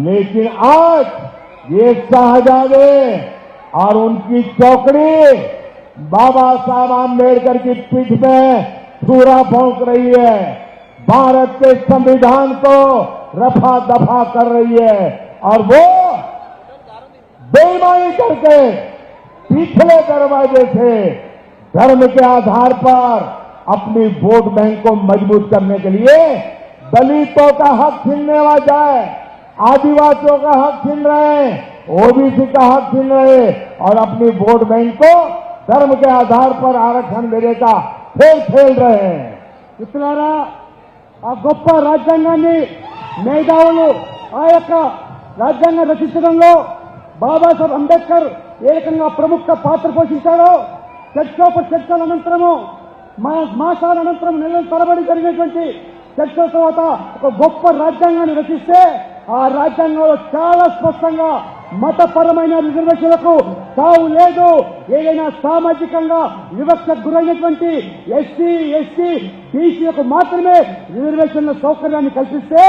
लेकिन आज ये शाहजादे और उनकी चौकड़ी बाबा साहब आंबेडकर की पीठ में छुरा भोंक रही है, भारत के संविधान को रफा दफा कर रही है और वो बेईमानी करके पिछले दरवाजे से धर्म के आधार पर अपनी वोट बैंक को मजबूत करने के लिए दलितों का हक छीनने जाए, आदिवासियों का हक छीन रहे हैं, ओबीसी का हक छीन रहे और अपनी वोट बैंक को धर्म के आधार पर आरक्षण देने का खेल रहे हैं।
మిత్రులారా, ఆ గొప్ప రాజ్యాంగాన్ని మేధావులు ఆ యొక్క రాజ్యాంగం రచించడంలో బాబాసాహెబ్ అంబేద్కర్ ఏ రకంగా ప్రముఖ పాత్ర పోషించాడో చర్చల అనంతరము, మాసాల అనంతరం నెలల తరబడి జరిగినటువంటి చర్చల తర్వాత ఒక గొప్ప రాజ్యాంగాన్ని రచిస్తే ఆ రాజ్యాంగంలో చాలా స్పష్టంగా మతపరమైన రిజర్వేషన్లకు తావు లేదు. ఏదైనా సామాజికంగా వివక్షకు గురైనటువంటి ఎస్సీ, ఎస్టీ, బీసీలకు మాత్రమే రిజర్వేషన్ల సౌకర్యాన్ని కల్పిస్తే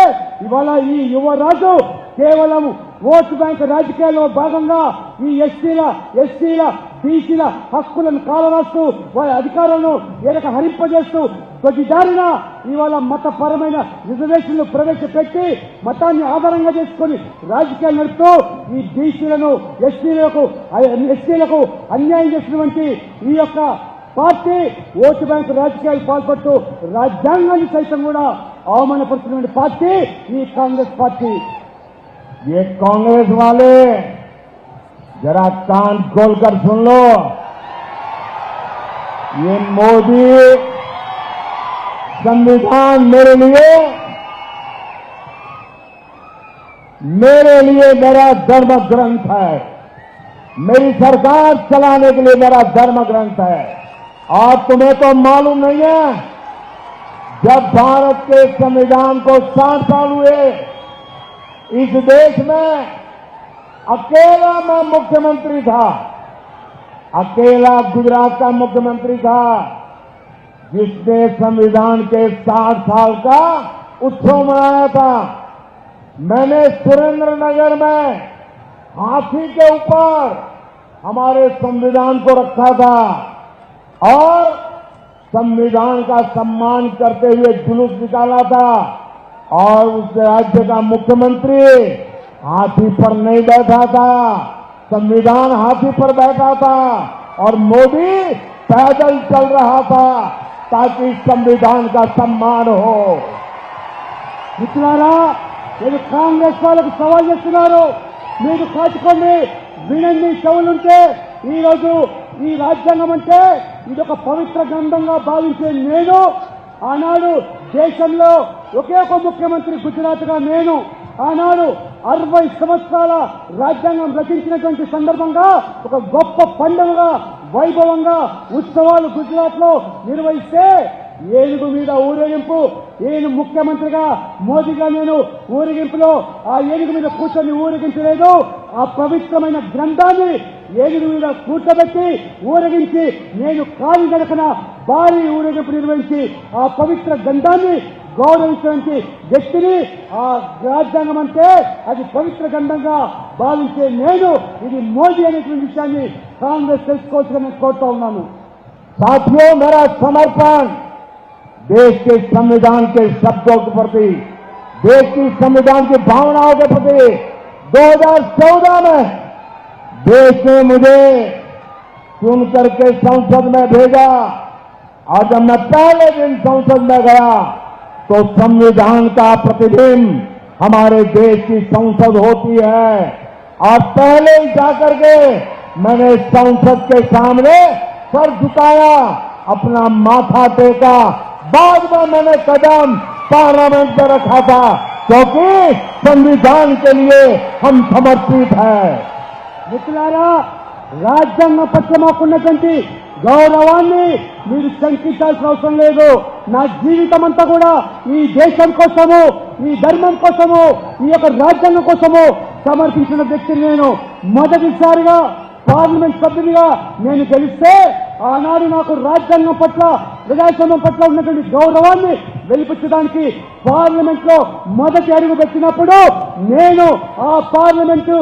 ఇవాళ ఈ యువరాజు కేవలం ఓటు బ్యాంక్ రాజకీయాల్లో భాగంగా ఈ ఎస్సీల బీసీల హక్కులను కాలరాస్తూ వారి అధికారాలను ఏరక హరింపజేస్తూ కొద్దిదారిన ఇవాళ మతపరమైన రిజర్వేషన్లు ప్రవేశపెట్టి మతాన్ని ఆధారంగా చేసుకుని రాజకీయాలు నడుపుతూ ఈ బీసీలను ఎస్సీలకు అన్యాయం చేసినటువంటి ఈ యొక్క పార్టీ ఓటు బ్యాంకు రాజకీయాలు పాల్పడుతూ రాజ్యాంగాన్ని సైతం కూడా అవమానపరుస్తున్న పార్టీ ఈ కాంగ్రెస్ పార్టీ.
ये कांग्रेस वाले जरा कान खोलकर सुन लो. ये मोदी संविधान मेरे लिए मेरा धर्म ग्रंथ है. मेरी सरकार चलाने के लिए मेरा धर्म ग्रंथ है. और तुम्हें तो मालूम नहीं है, जब भारत के संविधान को 60 साल हुए, इस देश में अकेला मैं मुख्यमंत्री था, अकेला गुजरात का मुख्यमंत्री था जिसने संविधान के 60 साल का उत्सव मनाया था. मैंने सुरेंद्र नगर में हाथी के ऊपर हमारे संविधान को रखा था और संविधान का सम्मान करते हुए जुलूस निकाला था. और उस राज्य का मुख्यमंत्री हाथी पर नहीं बैठा था, संविधान हाथी पर बैठा था और मोदी पैदल चल रहा था ताकि संविधान का सम्मान हो.
మిత్రులారా, నేను కాంగ్రెస్ వాళ్ళకు సవాల్ చేస్తున్నారు. మీరు కాచుకోండి, వినండి, చెవులుంటే. ఈ రోజు ఈ రాజ్యాంగం అంటే ఇదొక పవిత్ర గ్రంథంగా భావించే నేను ఆనాడు దేశంలో ఒకే ఒక ముఖ్యమంత్రి గుజరాత్గా నేను ఆనాడు 60 సంవత్సరాల రాజ్యాంగం రచించినటువంటి సందర్భంగా ఒక గొప్ప పండుగగా వైభవంగా ఉత్సవాలు గుజరాత్ లో నిర్వహిస్తే ఏనుగు మీద ఊరేగింపు, నేను ముఖ్యమంత్రిగా మోదీగా నేను ఊరేగింపులో ఆ ఏనుగు మీద కూర్చొని ఊరేగించలేదు. ఆ పవిత్రమైన గ్రంథాన్ని ఏనుగు మీద కూర్చోబెట్టి ఊరేగించి నేను కాలి నడకన భారీ ఊరేగింపు నిర్వహించి ఆ పవిత్ర గ్రంథాన్ని గౌరవించినటువంటి వ్యక్తిని, ఆ రాజ్యాంగం అంటే అది పవిత్ర గ్రంథంగా భావించే నేను ఇది మోదీ అనేటువంటి విషయాన్ని కాంగ్రెస్ తెలుసుకోవాల్సిన నేను కోరుతా ఉన్నాను.
साथियों, मेरा समर्पण देश के संविधान के शब्दों के प्रति, देश की संविधान की भावनाओं के प्रति 2014 में देश ने मुझे चुन करके संसद में भेजा और जब मैं पहले दिन संसद में गया तो संविधान का प्रतिबिंब हमारे देश की संसद होती है और पहले ही जाकर के मैंने संसद के सामने सर झुकाया, अपना माथा टेका. बाद में मैंने कदम पार्लियामेंट में रखा था क्योंकि संविधान के लिए हम समर्पित हैं.
మిత్రులారా, రాజ్యాంగం పట్ల మాకున్నటువంటి గౌరవాన్ని మీరు శంకించాల్సిన అవసరం లేదు. నా జీవితం అంతా కూడా ఈ దేశం కోసము, ఈ ధర్మం కోసము, ఈ యొక్క రాజ్యాంగం కోసము సమర్పించిన వ్యక్తిని నేను. మొదటిసారిగా పార్లమెంట్ సభ్యునిగా నేను గెలిస్తే ఆనాడు నాకు రాజ్యాంగం పట్ల, ప్రజాస్వామ్యం పట్ల ఉన్నటువంటి గౌరవాన్ని వెలిపించడానికి పార్లమెంట్ లో మొదటి అడుగు పెట్టినప్పుడు నేను ఆ పార్లమెంటు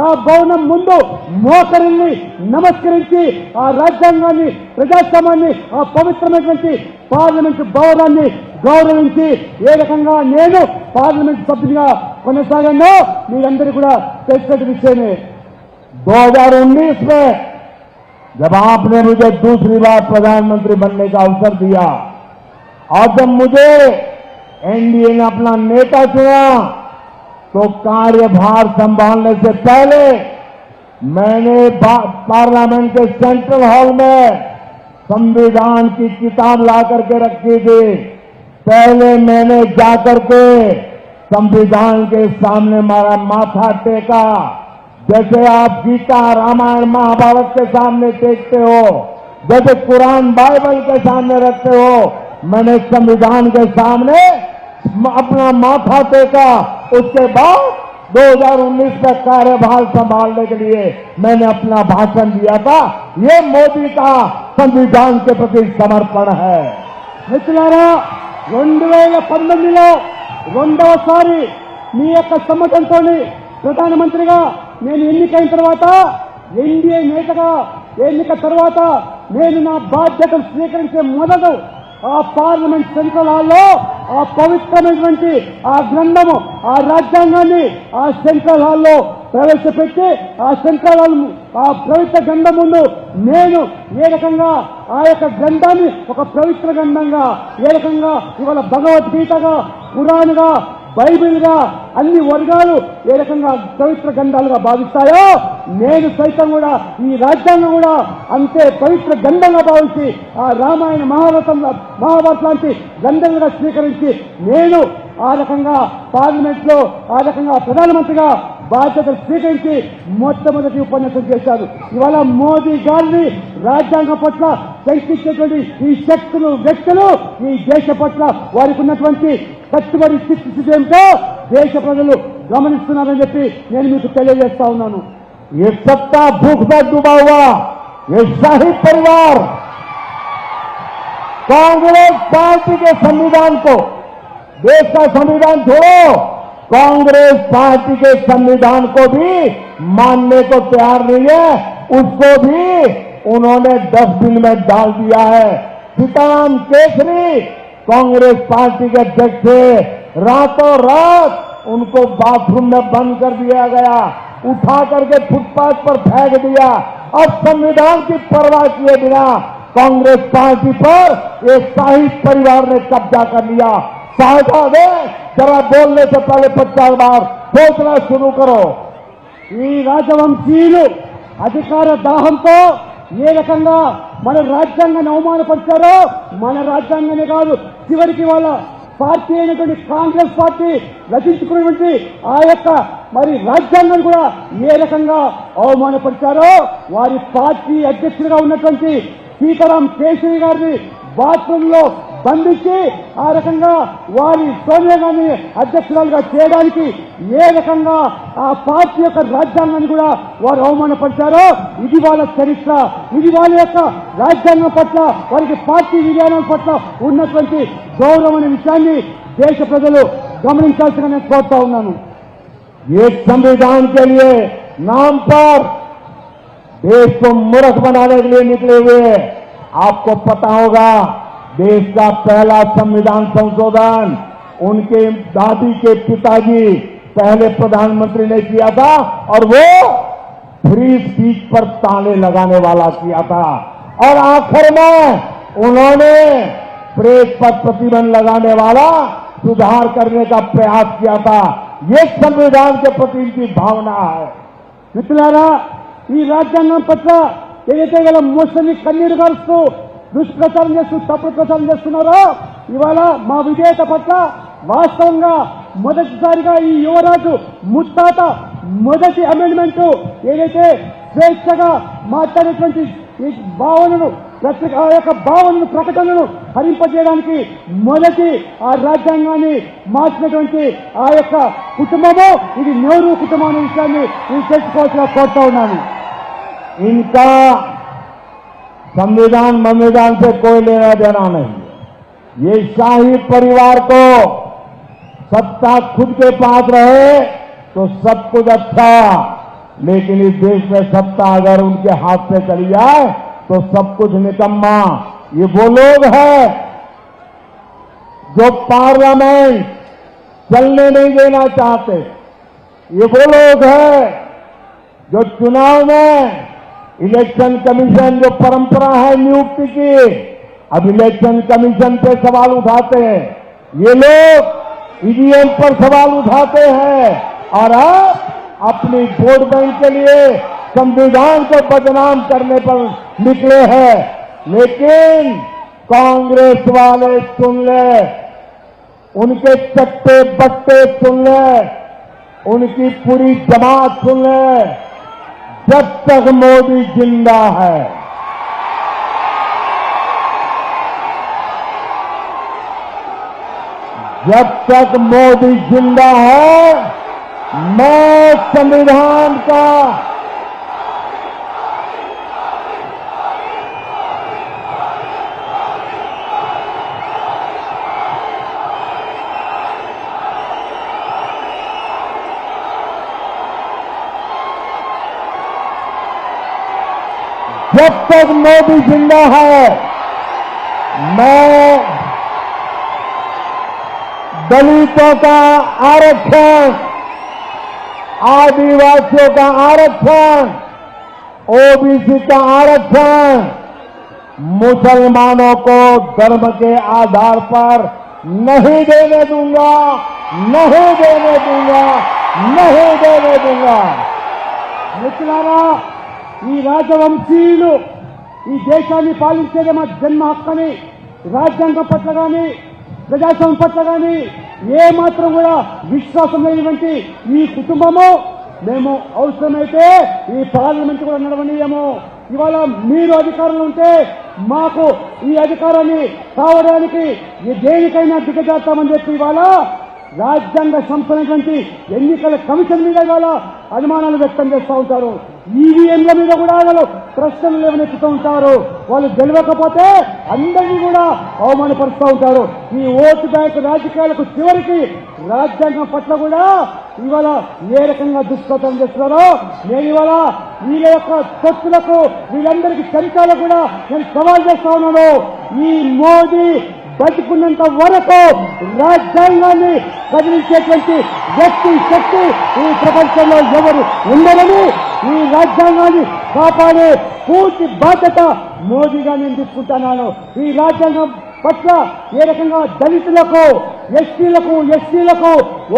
ఆ భవనం ముందు మోకరిల్లి నమస్కరించి ఆ రాజ్యాంగాన్ని, ప్రజాస్వామ్యాన్ని, ఆ పవిత్రమైనటువంటి పార్లమెంటు భవనాన్ని గౌరవించి ఏ రకంగా నేను పార్లమెంట్ సభ్యునిగా కొనసాగానో మీరందరూ కూడా తెలిసిన విషయమే.
2019 में जब आपने मुझे दूसरी बार प्रधानमंत्री बनने का अवसर दिया और जब मुझे एनडीए ने अपना नेता चुना तो कार्यभार संभालने से पहले मैंने पार्लियामेंट के सेंट्रल हॉल में संविधान की किताब ला करके रखी थी. पहले मैंने जाकर के संविधान के सामने मारा माथा टेका, जैसे आप गीता, रामायण, महाभारत के सामने टेकते हो, जैसे कुरान, बाइबल के सामने रखते हो, मैंने संविधान के सामने अपना माथा टेका. उसके बाद 2019 में कार्यभार संभालने के लिए मैंने अपना भाषण दिया था। ये मोदी का संविधान के प्रति समर्पण है।
మిత్రులారా 2019లో రెండవసారి మీ యొక్క సమ్మతంతో ప్రధానమంత్రిగా నేను ఎన్నికైన తర్వాత ఎన్డీఏ నేతగా ఎన్నిక తర్వాత నేను నా బాధ్యతలు స్వీకరించే మొదలు ఆ పార్లమెంట్ సెంట్రల్ హాల్లో ఆ పవిత్రమైనటువంటి ఆ గ్రంథము ఆ రాజ్యాంగాన్ని ఆ సెంట్రల్ హాల్లో ప్రవేశపెట్టి ఆ సెంట్రల్ హాల్ ఆ పవిత్ర గ్రంథం ముందు నేను ఏ రకంగా ఆ యొక్క గ్రంథాన్ని ఒక పవిత్ర గ్రంథంగా ఏ రకంగా ఇవాళ భగవద్గీతగా ఖురాన్గా బైబిల్గా అన్ని వర్గాలు ఏ రకంగా పవిత్ర గ్రంథాలుగా భావిస్తాయో నేను సైతం కూడా ఈ రాజ్యాంగం కూడా అంతే పవిత్ర గ్రంథంగా భావించి ఆ రామాయణ మహాభారత లాంటి గ్రంథంగా స్వీకరించి నేను ఆ రకంగా పార్లమెంట్ లో ఆ రకంగా ప్రధానమంత్రిగా బాధ్యతలు స్వీకరించి మొట్టమొదటి ఉపన్యాసం చేశారు. ఇవాళ మోదీ గారిని రాజ్యాంగం పట్ల శంకించేటువంటి ఈ శక్తులు వ్యక్తులు ఈ దేశ పట్ల వారికి ఉన్నటువంటి కట్టుబడి స్థితి ఏమిటో దేశ ప్రజలు గమనిస్తున్నారని చెప్పి నేను మీకు తెలియజేస్తా ఉన్నాను.
ये सत्ता भूख में डूबा हुआ ये शाही परिवार कांग्रेस पार्टी के संविधान को, देश का संविधान छोड़ो, कांग्रेस पार्टी के संविधान को भी मानने को तैयार नहीं है। उसको भी उन्होंने डस्टबिन में डाल दिया है। सीताराम केसरी कांग्रेस पार्टी के अध्यक्ष थे, रातों रात उनको बाथरूम में बंद कर दिया गया, उठा करके फुटपाथ पर फेंक दिया। अब संविधान की परवाह किए बिना कांग्रेस पार्टी पर एक शाही परिवार ने कब्जा कर लिया। साहब जरा बोलने से पहले 50 बार सोचना शुरू करो।
ఈ రాజవంశీయులు అధికార దాహంతో ఏ రకంగా మన రాజ్యాంగాన్ని అవమానపరిచారో మన రాజ్యాంగాన్ని కాదు చివరికి వాళ్ళ పార్టీ అయినటువంటి కాంగ్రెస్ పార్టీ రచించుకున్నటువంటి ఆ యొక్క మరి రాజ్యాంగాన్ని కూడా ఏ రకంగా అవమానపరిచారో వారి పార్టీ అధ్యక్షుడిగా ఉన్నటువంటి సీతారాం కేసరి గారిని బాత్రూమ్ లో బంధించి ఆ రకంగా వారి సోనియా గాంధీ అధ్యక్షురాలుగా చేయడానికి ఏ రకంగా ఆ పార్టీ యొక్క రాజ్యాంగాన్ని కూడా వారు అవమానపరిచారో ఇది వాళ్ళ చరిత్ర, ఇది వాళ్ళ యొక్క రాజ్యాంగం పట్ల వారికి పార్టీ విధానం పట్ల ఉన్నటువంటి గౌరవం అనే విషయాన్ని దేశ ప్రజలు గమనించాల్సిన నేను కోరుతా ఉన్నాను.
ये संविधान के लिए नाम पर देश को मूर्ख बनाने के लिए निकले हुए। आपको पता होगा देश का पहला संविधान संशोधन उनके दादी के पिताजी पहले प्रधानमंत्री ने किया था और वो फ्री स्पीच पर ताले लगाने वाला किया था और आखिर में उन्होंने प्रेस पर प्रतिबंध लगाने वाला सुधार करने का प्रयास किया था। ये संविधान के प्रति इनकी भावना है।
మిత్రులారా ఈ రాజ్యాంగం పట్ల ఏదైతే వీళ్ళ మోసని కన్నీరు గారుస్తూ దుష్ప్రచారం చేస్తూ తప్పుడు ప్రచారం చేస్తున్నారో ఇవాళ మా విధేయత పట్ల వాస్తవంగా మొదటిసారిగా ఈ యువరాజు ముత్తాత మొదటి అమెండ్మెంట్ ఏదైతే స్వేచ్ఛగా మాట్లాడేటువంటి ఈ భావనను ఆ యొక్క భావనను ప్రకటనను హరింపజేయడానికి మొదటి ఆ రాజ్యాంగాన్ని మార్చినటువంటి ఆ యొక్క కుటుంబము ఇది నెహ్రూ కుటుంబం అనే విషయాన్ని నేను తెలుసుకోవాల్సిన కోరుతా ఉన్నాను.
इनका संविधान से कोई लेना देना नहीं। ये शाही परिवार को सत्ता खुद के पास रहे तो सब कुछ अच्छा, लेकिन इस देश में सत्ता अगर उनके हाथ से चली जाए तो सब कुछ निकम्मा। ये वो लोग हैं जो पार्लियामेंट चलने नहीं देना चाहते। ये वो लोग हैं जो चुनाव में इलेक्शन कमीशन जो परंपरा है नियुक्ति की, अब इलेक्शन कमीशन पे सवाल उठाते हैं। ये लोग ईवीएम पर सवाल उठाते हैं और अब अपनी वोट बैंक के लिए संविधान को बदनाम करने पर निकले हैं। लेकिन कांग्रेस वाले सुन ले, उनके चट्टे बट्टे सुन ले, उनकी पूरी जमात सुन ले, जब तक मोदी जिंदा है, जब तक मोदी जिंदा है मैं संविधान का जब तक मोदी जिंदा है, मैं दलितों का आरक्षण, आदिवासियों का आरक्षण, ओबीसी का आरक्षण, मुसलमानों को धर्म के आधार पर नहीं देने दूंगा, नहीं देने दूंगा, नहीं देने दूंगा।
మిత్రులారా, ఈ రాజవంశీయులు ఈ దేశాన్ని పాలించేదే మా జన్మ హక్కని, రాజ్యాంగం పట్ల కానీ ప్రజాస్వామ్యం పట్ల కానీ ఏ మాత్రం కూడా విశ్వాసం లేనివంటి ఈ కుటుంబము మేము అవసరమైతే ఈ పార్లమెంట్ కూడా నడవనీయము. ఇవాళ మీరు అధికారంలో ఉంటే మాకు ఈ అధికారాన్ని కావడానికి దేనికైనా దిగజారుతామని చెప్పి ఇవాళ రాజ్యాంగ సంస్థలైనటువంటి ఎన్నికల కమిషన్ మీద ఇవాళ అనుమానాలు వ్యక్తం చేస్తూ ఉంటారు. ఈవీఎంల మీద కూడా వాళ్ళు ప్రశ్నలు లేవనెత్తుతూ ఉంటారు. వాళ్ళు గెలవకపోతే అందరినీ కూడా అవమానపరుస్తూ ఉంటారు. ఈ ఓటు బ్యాంక్ రాజకీయాలకు చివరికి రాజ్యాంగం పట్ల కూడా ఇవాళ ఏ రకంగా దుష్ప్రచారం చేస్తున్నారో నేను ఇవాళ వీళ్ళ యొక్క శక్తులకు వీళ్ళందరికీ చరిత్రలకు కూడా నేను సవాల్ చేస్తా ఉన్నాను. ఈ మోదీ బతుకున్నంత వరకు రాజ్యాంగాన్ని కదిలించేటువంటి వ్యక్తి శక్తి ఈ ప్రపంచంలో ఎవరు ఉండరని, ఈ రాజ్యాంగాన్ని కాపాడే పూర్తి బాధ్యత మోదీగా నేను తీసుకుంటున్నాను. ఈ రాజ్యాంగం పట్ల ఏ రకంగా దళితులకు, ఎస్టీలకు, ఎస్సీలకు,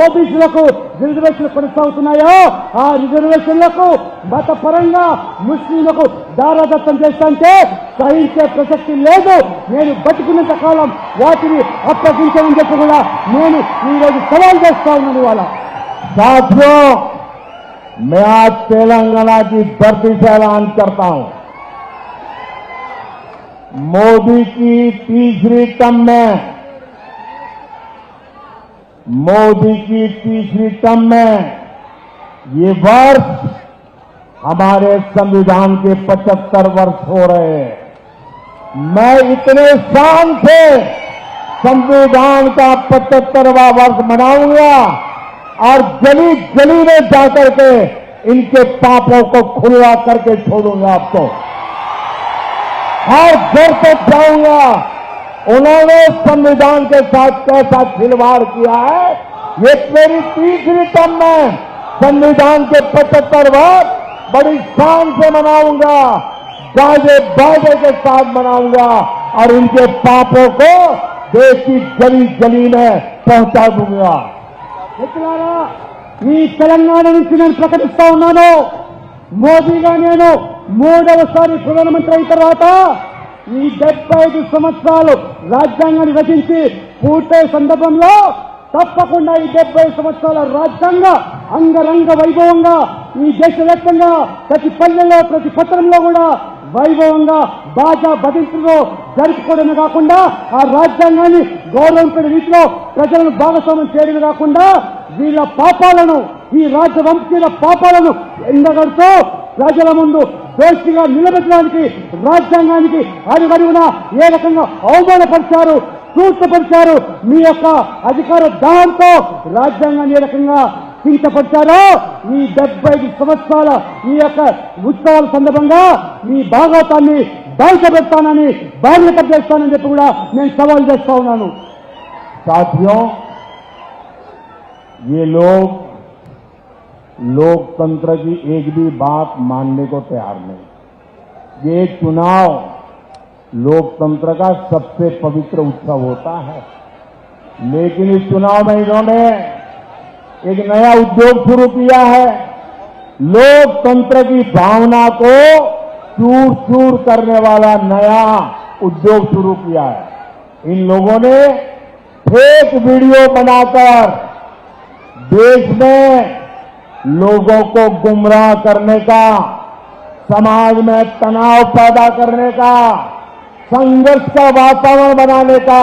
ఓబీసీలకు రిజర్వేషన్లు కొనసాగుతున్నాయో ఆ రిజర్వేషన్లకు మతపరంగా ముస్లింలకు దారాదత్తం చేస్తుంటే సహించే ప్రసక్తి లేదు. నేను బతుకున్నంత కాలం వాటిని అప్పగించమని చెప్పి కూడా నేను ఈరోజు సవాల్ చేస్తా ఉన్నాను. ఇవాళ
साथियों, मैं आज तेलंगाना की धरती से ऐलान करता हूं, मोदी की तीसरी टर्म में, मोदी की तीसरी टर्म में ये वर्ष हमारे संविधान के 75 वर्ष हो रहे हैं। मैं इतने शान से संविधान का 75वां वर्ष मनाऊंगा और गली गली में जाकर के इनके पापों को खुला करके छोड़ूंगा। आपको हर घर तक जाऊंगा। उन्होंने संविधान के साथ कैसा खिलवाड़ किया है, ये मेरी तीसरी टर्म में संविधान के 75 वर्ष बड़ी शान से मनाऊंगा, बाजे बाजे के साथ मनाऊंगा और इनके पापों को देश की गली गली में पहुंचा दूंगा।
మిత్రులారా, ఈ తెలంగాణ నుంచి నేను ప్రకటిస్తా ఉన్నాను, మోదీగా నేను మూడవసారి ప్రధానమంత్రి అయిన తర్వాత ఈ 75 సంవత్సరాలు రాజ్యాంగాన్ని రచించి పూర్తయ్యే సందర్భంలో తప్పకుండా ఈ 75 సంవత్సరాల రాజ్యాంగ అంగరంగ వైభవంగా ఈ దేశవ్యాప్తంగా ప్రతి పల్లెల్లో ప్రతి పట్టణంలో కూడా వైభవంగా బాజా బదింపులో జరుపుకోవడమే కాకుండా ఆ రాజ్యాంగాన్ని గౌరవించిన రీతిలో ప్రజలను భాగస్వామ్యం చేయడమే కాకుండా వీళ్ళ పాపాలను, ఈ రాజవంశీయుల పాపాలను ఎండగడుతూ ప్రజల ముందు దోషిగా నిలబెట్టడానికి రాజ్యాంగానికి అడుగడుగునా ఏ రకంగా అవమానపరిచారు, సూక్తపరిచారు. మీ యొక్క అధికార దాహంతో రాజ్యాంగాన్ని ఏ రకంగా కించపరిచారో ఈ 75 సంవత్సరాల ఈ యొక్క ఉత్సవాల సందర్భంగా మీ భాగవతాన్ని బయటపెడతానని, బాధ్యత చేస్తానని చెప్పి కూడా నేను సవాల్ చేస్తా ఉన్నాను.
साथियों, ये लोग लोकतंत्र की एक भी बात मानने को तैयार नहीं। ये चुनाव लोकतंत्र का सबसे पवित्र उत्सव होता है, लेकिन इस चुनाव में इन्होंने एक नया उद्योग शुरू किया है। लोकतंत्र की भावना को चूर चूर करने वाला नया उद्योग शुरू किया है। इन लोगों ने फेक वीडियो बनाकर देश में लोगों को गुमराह करने का, समाज में तनाव पैदा करने का, संघर्ष का वातावरण बनाने का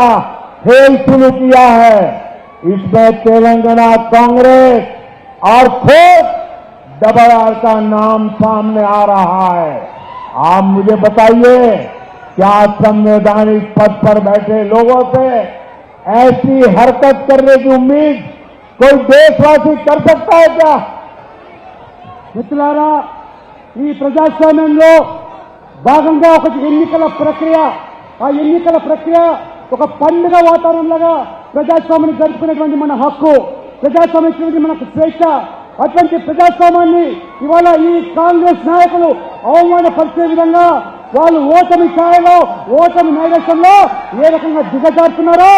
खेल शुरू किया है। इसमें तेलंगाना कांग्रेस और खुद डबल आर का नाम सामने आ रहा है। आप मुझे बताइए, क्या संवैधानिक पद पर बैठे लोगों से ऐसी हरकत करने की उम्मीद कोई देशवासी कर सकता है क्या?
మిత్రులారా, ఈ ప్రజాస్వామ్యంలో భాగంగా ఒక ఎన్నికల ప్రక్రియ, ఆ ఎన్నికల ప్రక్రియ ఒక పండుగ వాతావరణంలాగా ప్రజాస్వామ్యాన్ని జరుపుకునేటువంటి మన హక్కు, ప్రజాస్వామ్యం మనకు స్వేచ్ఛ. అటువంటి ప్రజాస్వామ్యాన్ని ఇవాళ ఈ కాంగ్రెస్ నాయకులు అవమానపరిచే విధంగా వాళ్ళు ఓటమి ఛాయలో, ఓటమి నైవేద్యంలో ఏ రకంగా దిగజారుతున్నారో,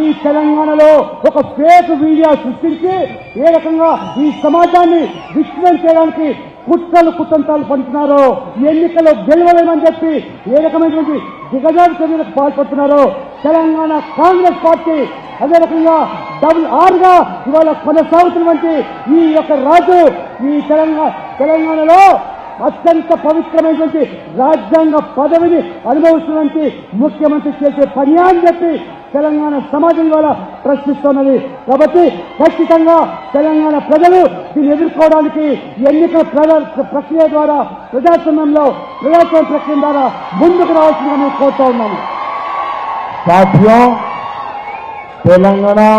ఈ తెలంగాణలో ఒక ఫేక్ మీడియా సృష్టించి ఏ రకంగా ఈ సమాజాన్ని విచ్ఛిన్నం చేయడానికి కుట్రలు పంచుతున్నారో, ఎన్నికల్లో గెలవలేమని చెప్పి ఏ రకమైనటువంటి దిగజారు చర్యలకు పాల్పడుతున్నారో తెలంగాణ కాంగ్రెస్ పార్టీ అదే రకంగా డబుల్ ఆర్గా ఇవాళ కొనసాగుతున్నటువంటి ఈ యొక్క రాజు ఈ తెలంగాణలో అత్యంత పవిత్రమైనటువంటి రాజ్యాంగ పదవిని అనుభవిస్తున్నటువంటి ముఖ్యమంత్రి చేసే పని అని చెప్పి తెలంగాణ సమాజం ఇవాళ ప్రశ్నిస్తున్నది. కాబట్టి ఖచ్చితంగా తెలంగాణ ప్రజలు దీన్ని ఎదుర్కోవడానికి ఎన్నికల ప్రక్రియ ద్వారా ప్రజాస్వామ్య ప్రక్రియ ద్వారా ముందుకు రావాల్సిందిగా మేము కోరుతా ఉన్నాము.
साथियों, तेलंगाना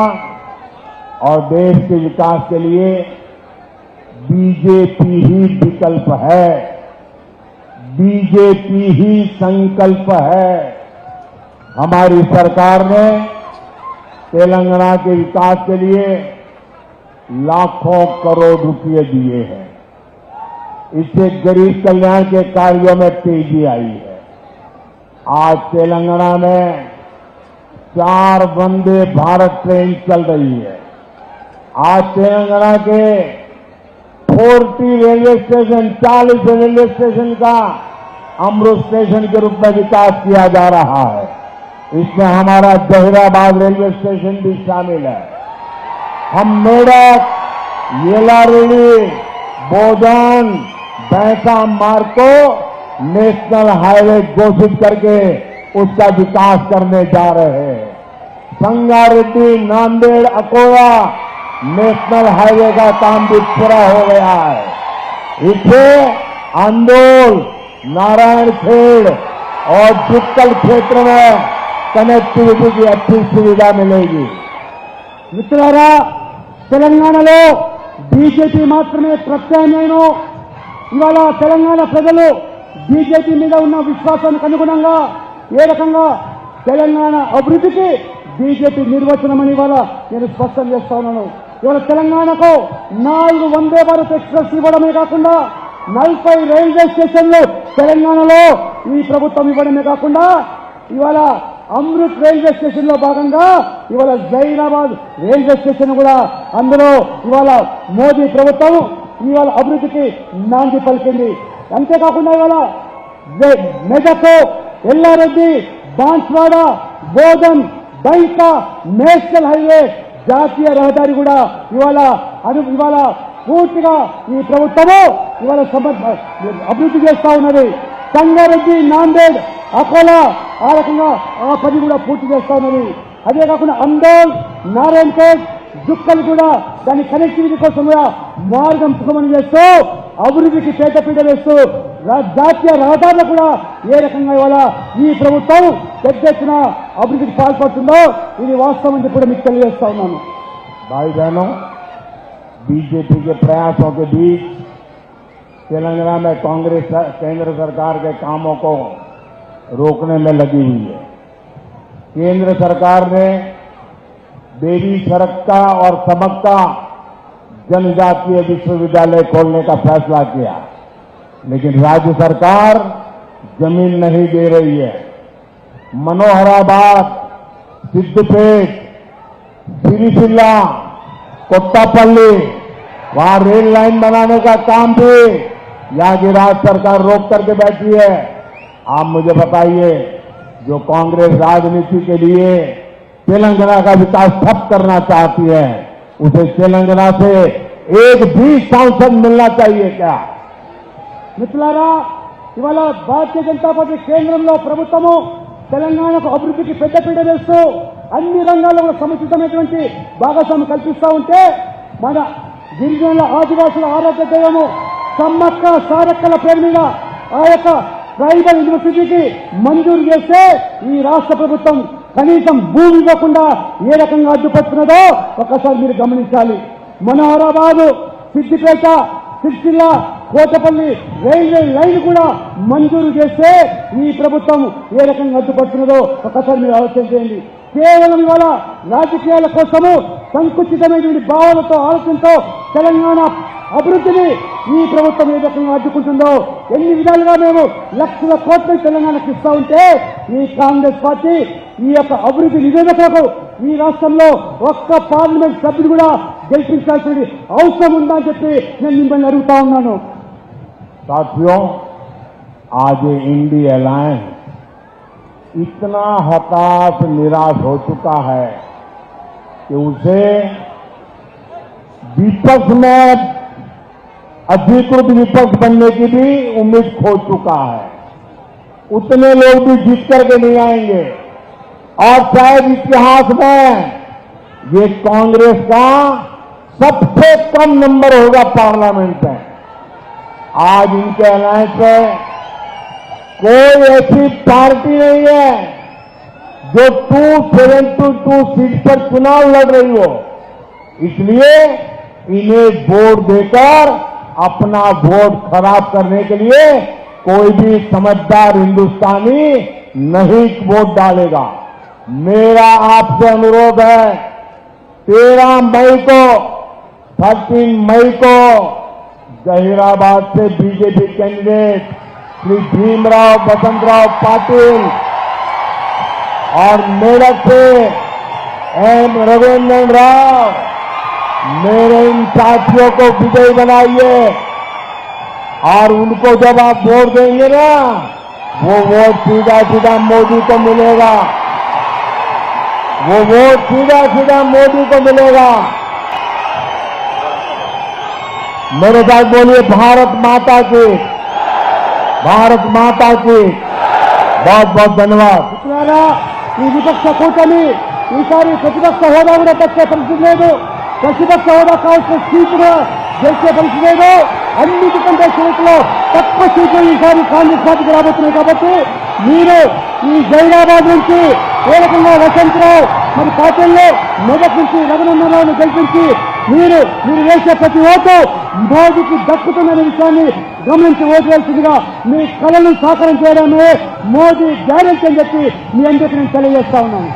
और देश के विकास के लिए बीजेपी ही विकल्प है, बीजेपी ही संकल्प है. हमारी सरकार ने तेलंगाना के विकास के लिए लाखों करोड़ रुपए दिए हैं. इससे गरीब कल्याण के कार्यों में तेजी आई है. आज तेलंगाना में 4 वंदे भारत ट्रेन चल रही है. आज तेलंगाना के 40 रेलवे स्टेशन, 40 रेलवे स्टेशन का अमृत स्टेशन के रूप में विकास किया जा रहा है. इसमें हमारा जहीराबाद रेलवे स्टेशन भी शामिल है. हम मेरठ, येलारेडी, बोधन, भैंसा मार्ग को नेशनल हाईवे घोषित करके उसका विकास करने जा रहे हैं. संगारेड्डी, नांदेड़, अकोला नेशनल हाईवे का काम भी पूरा हो गया है. इसे अंदोल, नारायणखेड़ और जुक्कल क्षेत्र में कनेक्टिविटी की अच्छी सुविधा मिलेगी.
మిత్రులారా, తెలంగాణలో బీజేపీ మాత్రమే ప్రత్యామ్నాయం. ఇవాళ తెలంగాణ ప్రజలు బీజేపీ మీద ఉన్న విశ్వాసానికి అనుగుణంగా ఏ రకంగా తెలంగాణ అభివృద్ధికి బీజేపీ నిర్వచనమని ఇవాళ నేను స్పష్టం చేస్తా ఉన్నాను. ఇవాళ తెలంగాణకు 4 వందే భారత్ ఎక్స్ప్రెస్ ఇవ్వడమే కాకుండా 40 రైల్వే స్టేషన్లు తెలంగాణలో ఈ ప్రభుత్వం ఇవ్వడమే కాకుండా ఇవాళ అమృత్ రైల్వే స్టేషన్ లో భాగంగా ఇవాళ జైరాబాద్ రైల్వే స్టేషన్ కూడా అందులో ఇవాళ మోదీ ప్రభుత్వం ఇవాళ అభివృద్ధికి నాంది పలికింది. అంతేకాకుండా ఇవాళ మెదక్, ఎల్లారెడ్డి, బాన్స్వాడ, బోధన్, బైకా నేషనల్ హైవే జాతీయ రహదారి కూడా ఇవాళ పూర్తిగా ఈ ప్రభుత్వము ఇవాళ అభివృద్ధి చేస్తా ఉన్నది. సంగారెడ్డి, నాందేడ్, అకోలా ఆ రకంగా ఆ పని కూడా పూర్తి చేస్తా ఉన్నది. అదే కాకుండా అందోల్, నారాయణఖేడ్, జుక్కల్ కూడా దాని కనెక్టివిటీ కోసం కూడా మార్గం సుగమనం చేస్తూ అభివృద్ధికి పేటపీట వేస్తూ జాతీయ రహదారులు కూడా ఏ రకంగా ఇవాళ ఈ ప్రభుత్వం పెద్ద ఎత్తున అభివృద్ధికి పాల్పడుతుందో ఇది వాస్తవం అని కూడా మీకు తెలియజేస్తా ఉన్నాను.
भाई बहनों, बीजेपी के प्रयासों के बीच तेलंगाना में कांग्रेस केंद्र सरकार के कामों को रोकने में लगी हुई है. केंद्र सरकार ने देवी सरक्का और समक्का जनजातीय विश्वविद्यालय खोलने का फैसला किया, लेकिन राज्य सरकार जमीन नहीं दे रही है. मनोहराबाद, सिद्धपेट, सिरिसिल्ला, कोट्टापल्ली वहां रेल लाइन बनाने का काम भी यहां की राज्य सरकार रोक करके बैठी है. आप मुझे बताइए, जो कांग्रेस राजनीति के लिए तेलंगाना का विकास ठप करना चाहती है, उसे तेलंगाना से एक भी सांसद मिलना चाहिए क्या?
మిత్రులారా, ఇవాళ భారతీయ జనతా పార్టీ కేంద్రంలో ప్రభుత్వము తెలంగాణకు అభివృద్ధికి పెద్దపీట వేస్తూ అన్ని రంగాల్లో కూడా సముచితమైనటువంటి భాగస్వామ్యం కల్పిస్తూ ఉంటే మన గిరిజనుల ఆదివాసుల ఆరాధ్య దైవము సమ్మక్క సారక్కల పేరు మీద ఆ యొక్క ట్రైబల్ యూనివర్సిటీకి మంజూరు చేస్తే ఈ రాష్ట్ర ప్రభుత్వం కనీసం భూమి ఇవ్వకుండా ఏ రకంగా అడ్డుపడుతున్నదో ఒక్కసారి మీరు గమనించాలి. మనోహరాబాద్, సిద్దిపేట, సిరిసిల్ల, కోటపల్లి రైల్వే లైన్ కూడా మంజూరు చేస్తే ఈ ప్రభుత్వం ఏ రకంగా అడ్డుపడుతున్నదో ఒకసారి మీరు ఆలోచన చేయండి. కేవలం ఇవాళ రాజకీయాల కోసము సంకుచితమైనటువంటి భావాలతో ఆలోచనతో తెలంగాణ అభివృద్ధిని ఈ ప్రభుత్వం ఏ రకంగా అడ్డుకుంటుందో, ఎన్ని విధాలుగా మేము లక్షల కోట్ల తెలంగాణకు ఇస్తా ఉంటే ఈ కాంగ్రెస్ పార్టీ ఈ యొక్క అభివృద్ధి నివేదికలకు ఈ రాష్ట్రంలో ఒక్క పార్లమెంట్ సభ్యుడు కూడా గెలిపించాల్సిన అవసరం ఉందా అని చెప్పి నేను మిమ్మల్ని అడుగుతా ఉన్నాను.
साथियों, आज ये इंडी अलायंस इतना हताश निराश हो चुका है कि उसे विपक्ष में अधिकृत विपक्ष बनने की भी उम्मीद खो चुका है. उतने लोग भी जीत करके नहीं आएंगे और शायद इतिहास में ये कांग्रेस का सबसे कम नंबर होगा पार्लियामेंट में. आज इनके अलायंस में कोई ऐसी पार्टी नहीं है जो 272 सीट पर चुनाव लड़ रही हो. इसलिए इन्हें वोट देकर अपना वोट खराब करने के लिए कोई भी समझदार हिंदुस्तानी नहीं वोट डालेगा. मेरा आपसे अनुरोध है, 13 मई को 13 मई को जहीराबाद से बीजेपी कैंडिडेट श्री भीमराव बसंतराव पाटिल और मेरठ से एम रविंद्र राव, मेरे इन साथियों को विजयी बनाइए और उनको जब आप वोट देंगे ना, वो वोट सीधा सीधा मोदी को मिलेगा. वो वोट सीधा सीधा मोदी को मिलेगा. मेरे साथ बोलिए भारत माता की, भारत माता की. बहुत बहुत धन्यवाद.
మిత్రులారా, ఈ విపక్ష కూటమి ఈసారి ప్రతిపక్ష హోదా కూడా తెచ్చే పరిస్థితి లేదు. ప్రతిపక్ష హోదా కావాల్సిన సీటుగా గెలిచే పరిస్థితి లేదు. అన్నిటికంటే సీట్లో తక్కువ సీట్లు ఈసారి కాంగ్రెస్ పార్టీకి రాబోతున్నాయి. కాబట్టి మీరు ఈ జైరాబాద్ నుంచి ఏ రకంగా వసంతరావు మరి పార్టీల్లో మెదక్ నుంచి రఘునందనరావును గెలిపించి మీరు వేసే ప్రతి ఓటు మోదీకి దక్కుతుందనే విషయాన్ని గమనించి ఓటు వేయాల్సిందిగా మీ కళను సాకారం చేయడమే మోదీ గ్యారెంటీ అని చెప్పి మీ అందరికీ నేను తెలియజేస్తా ఉన్నాను.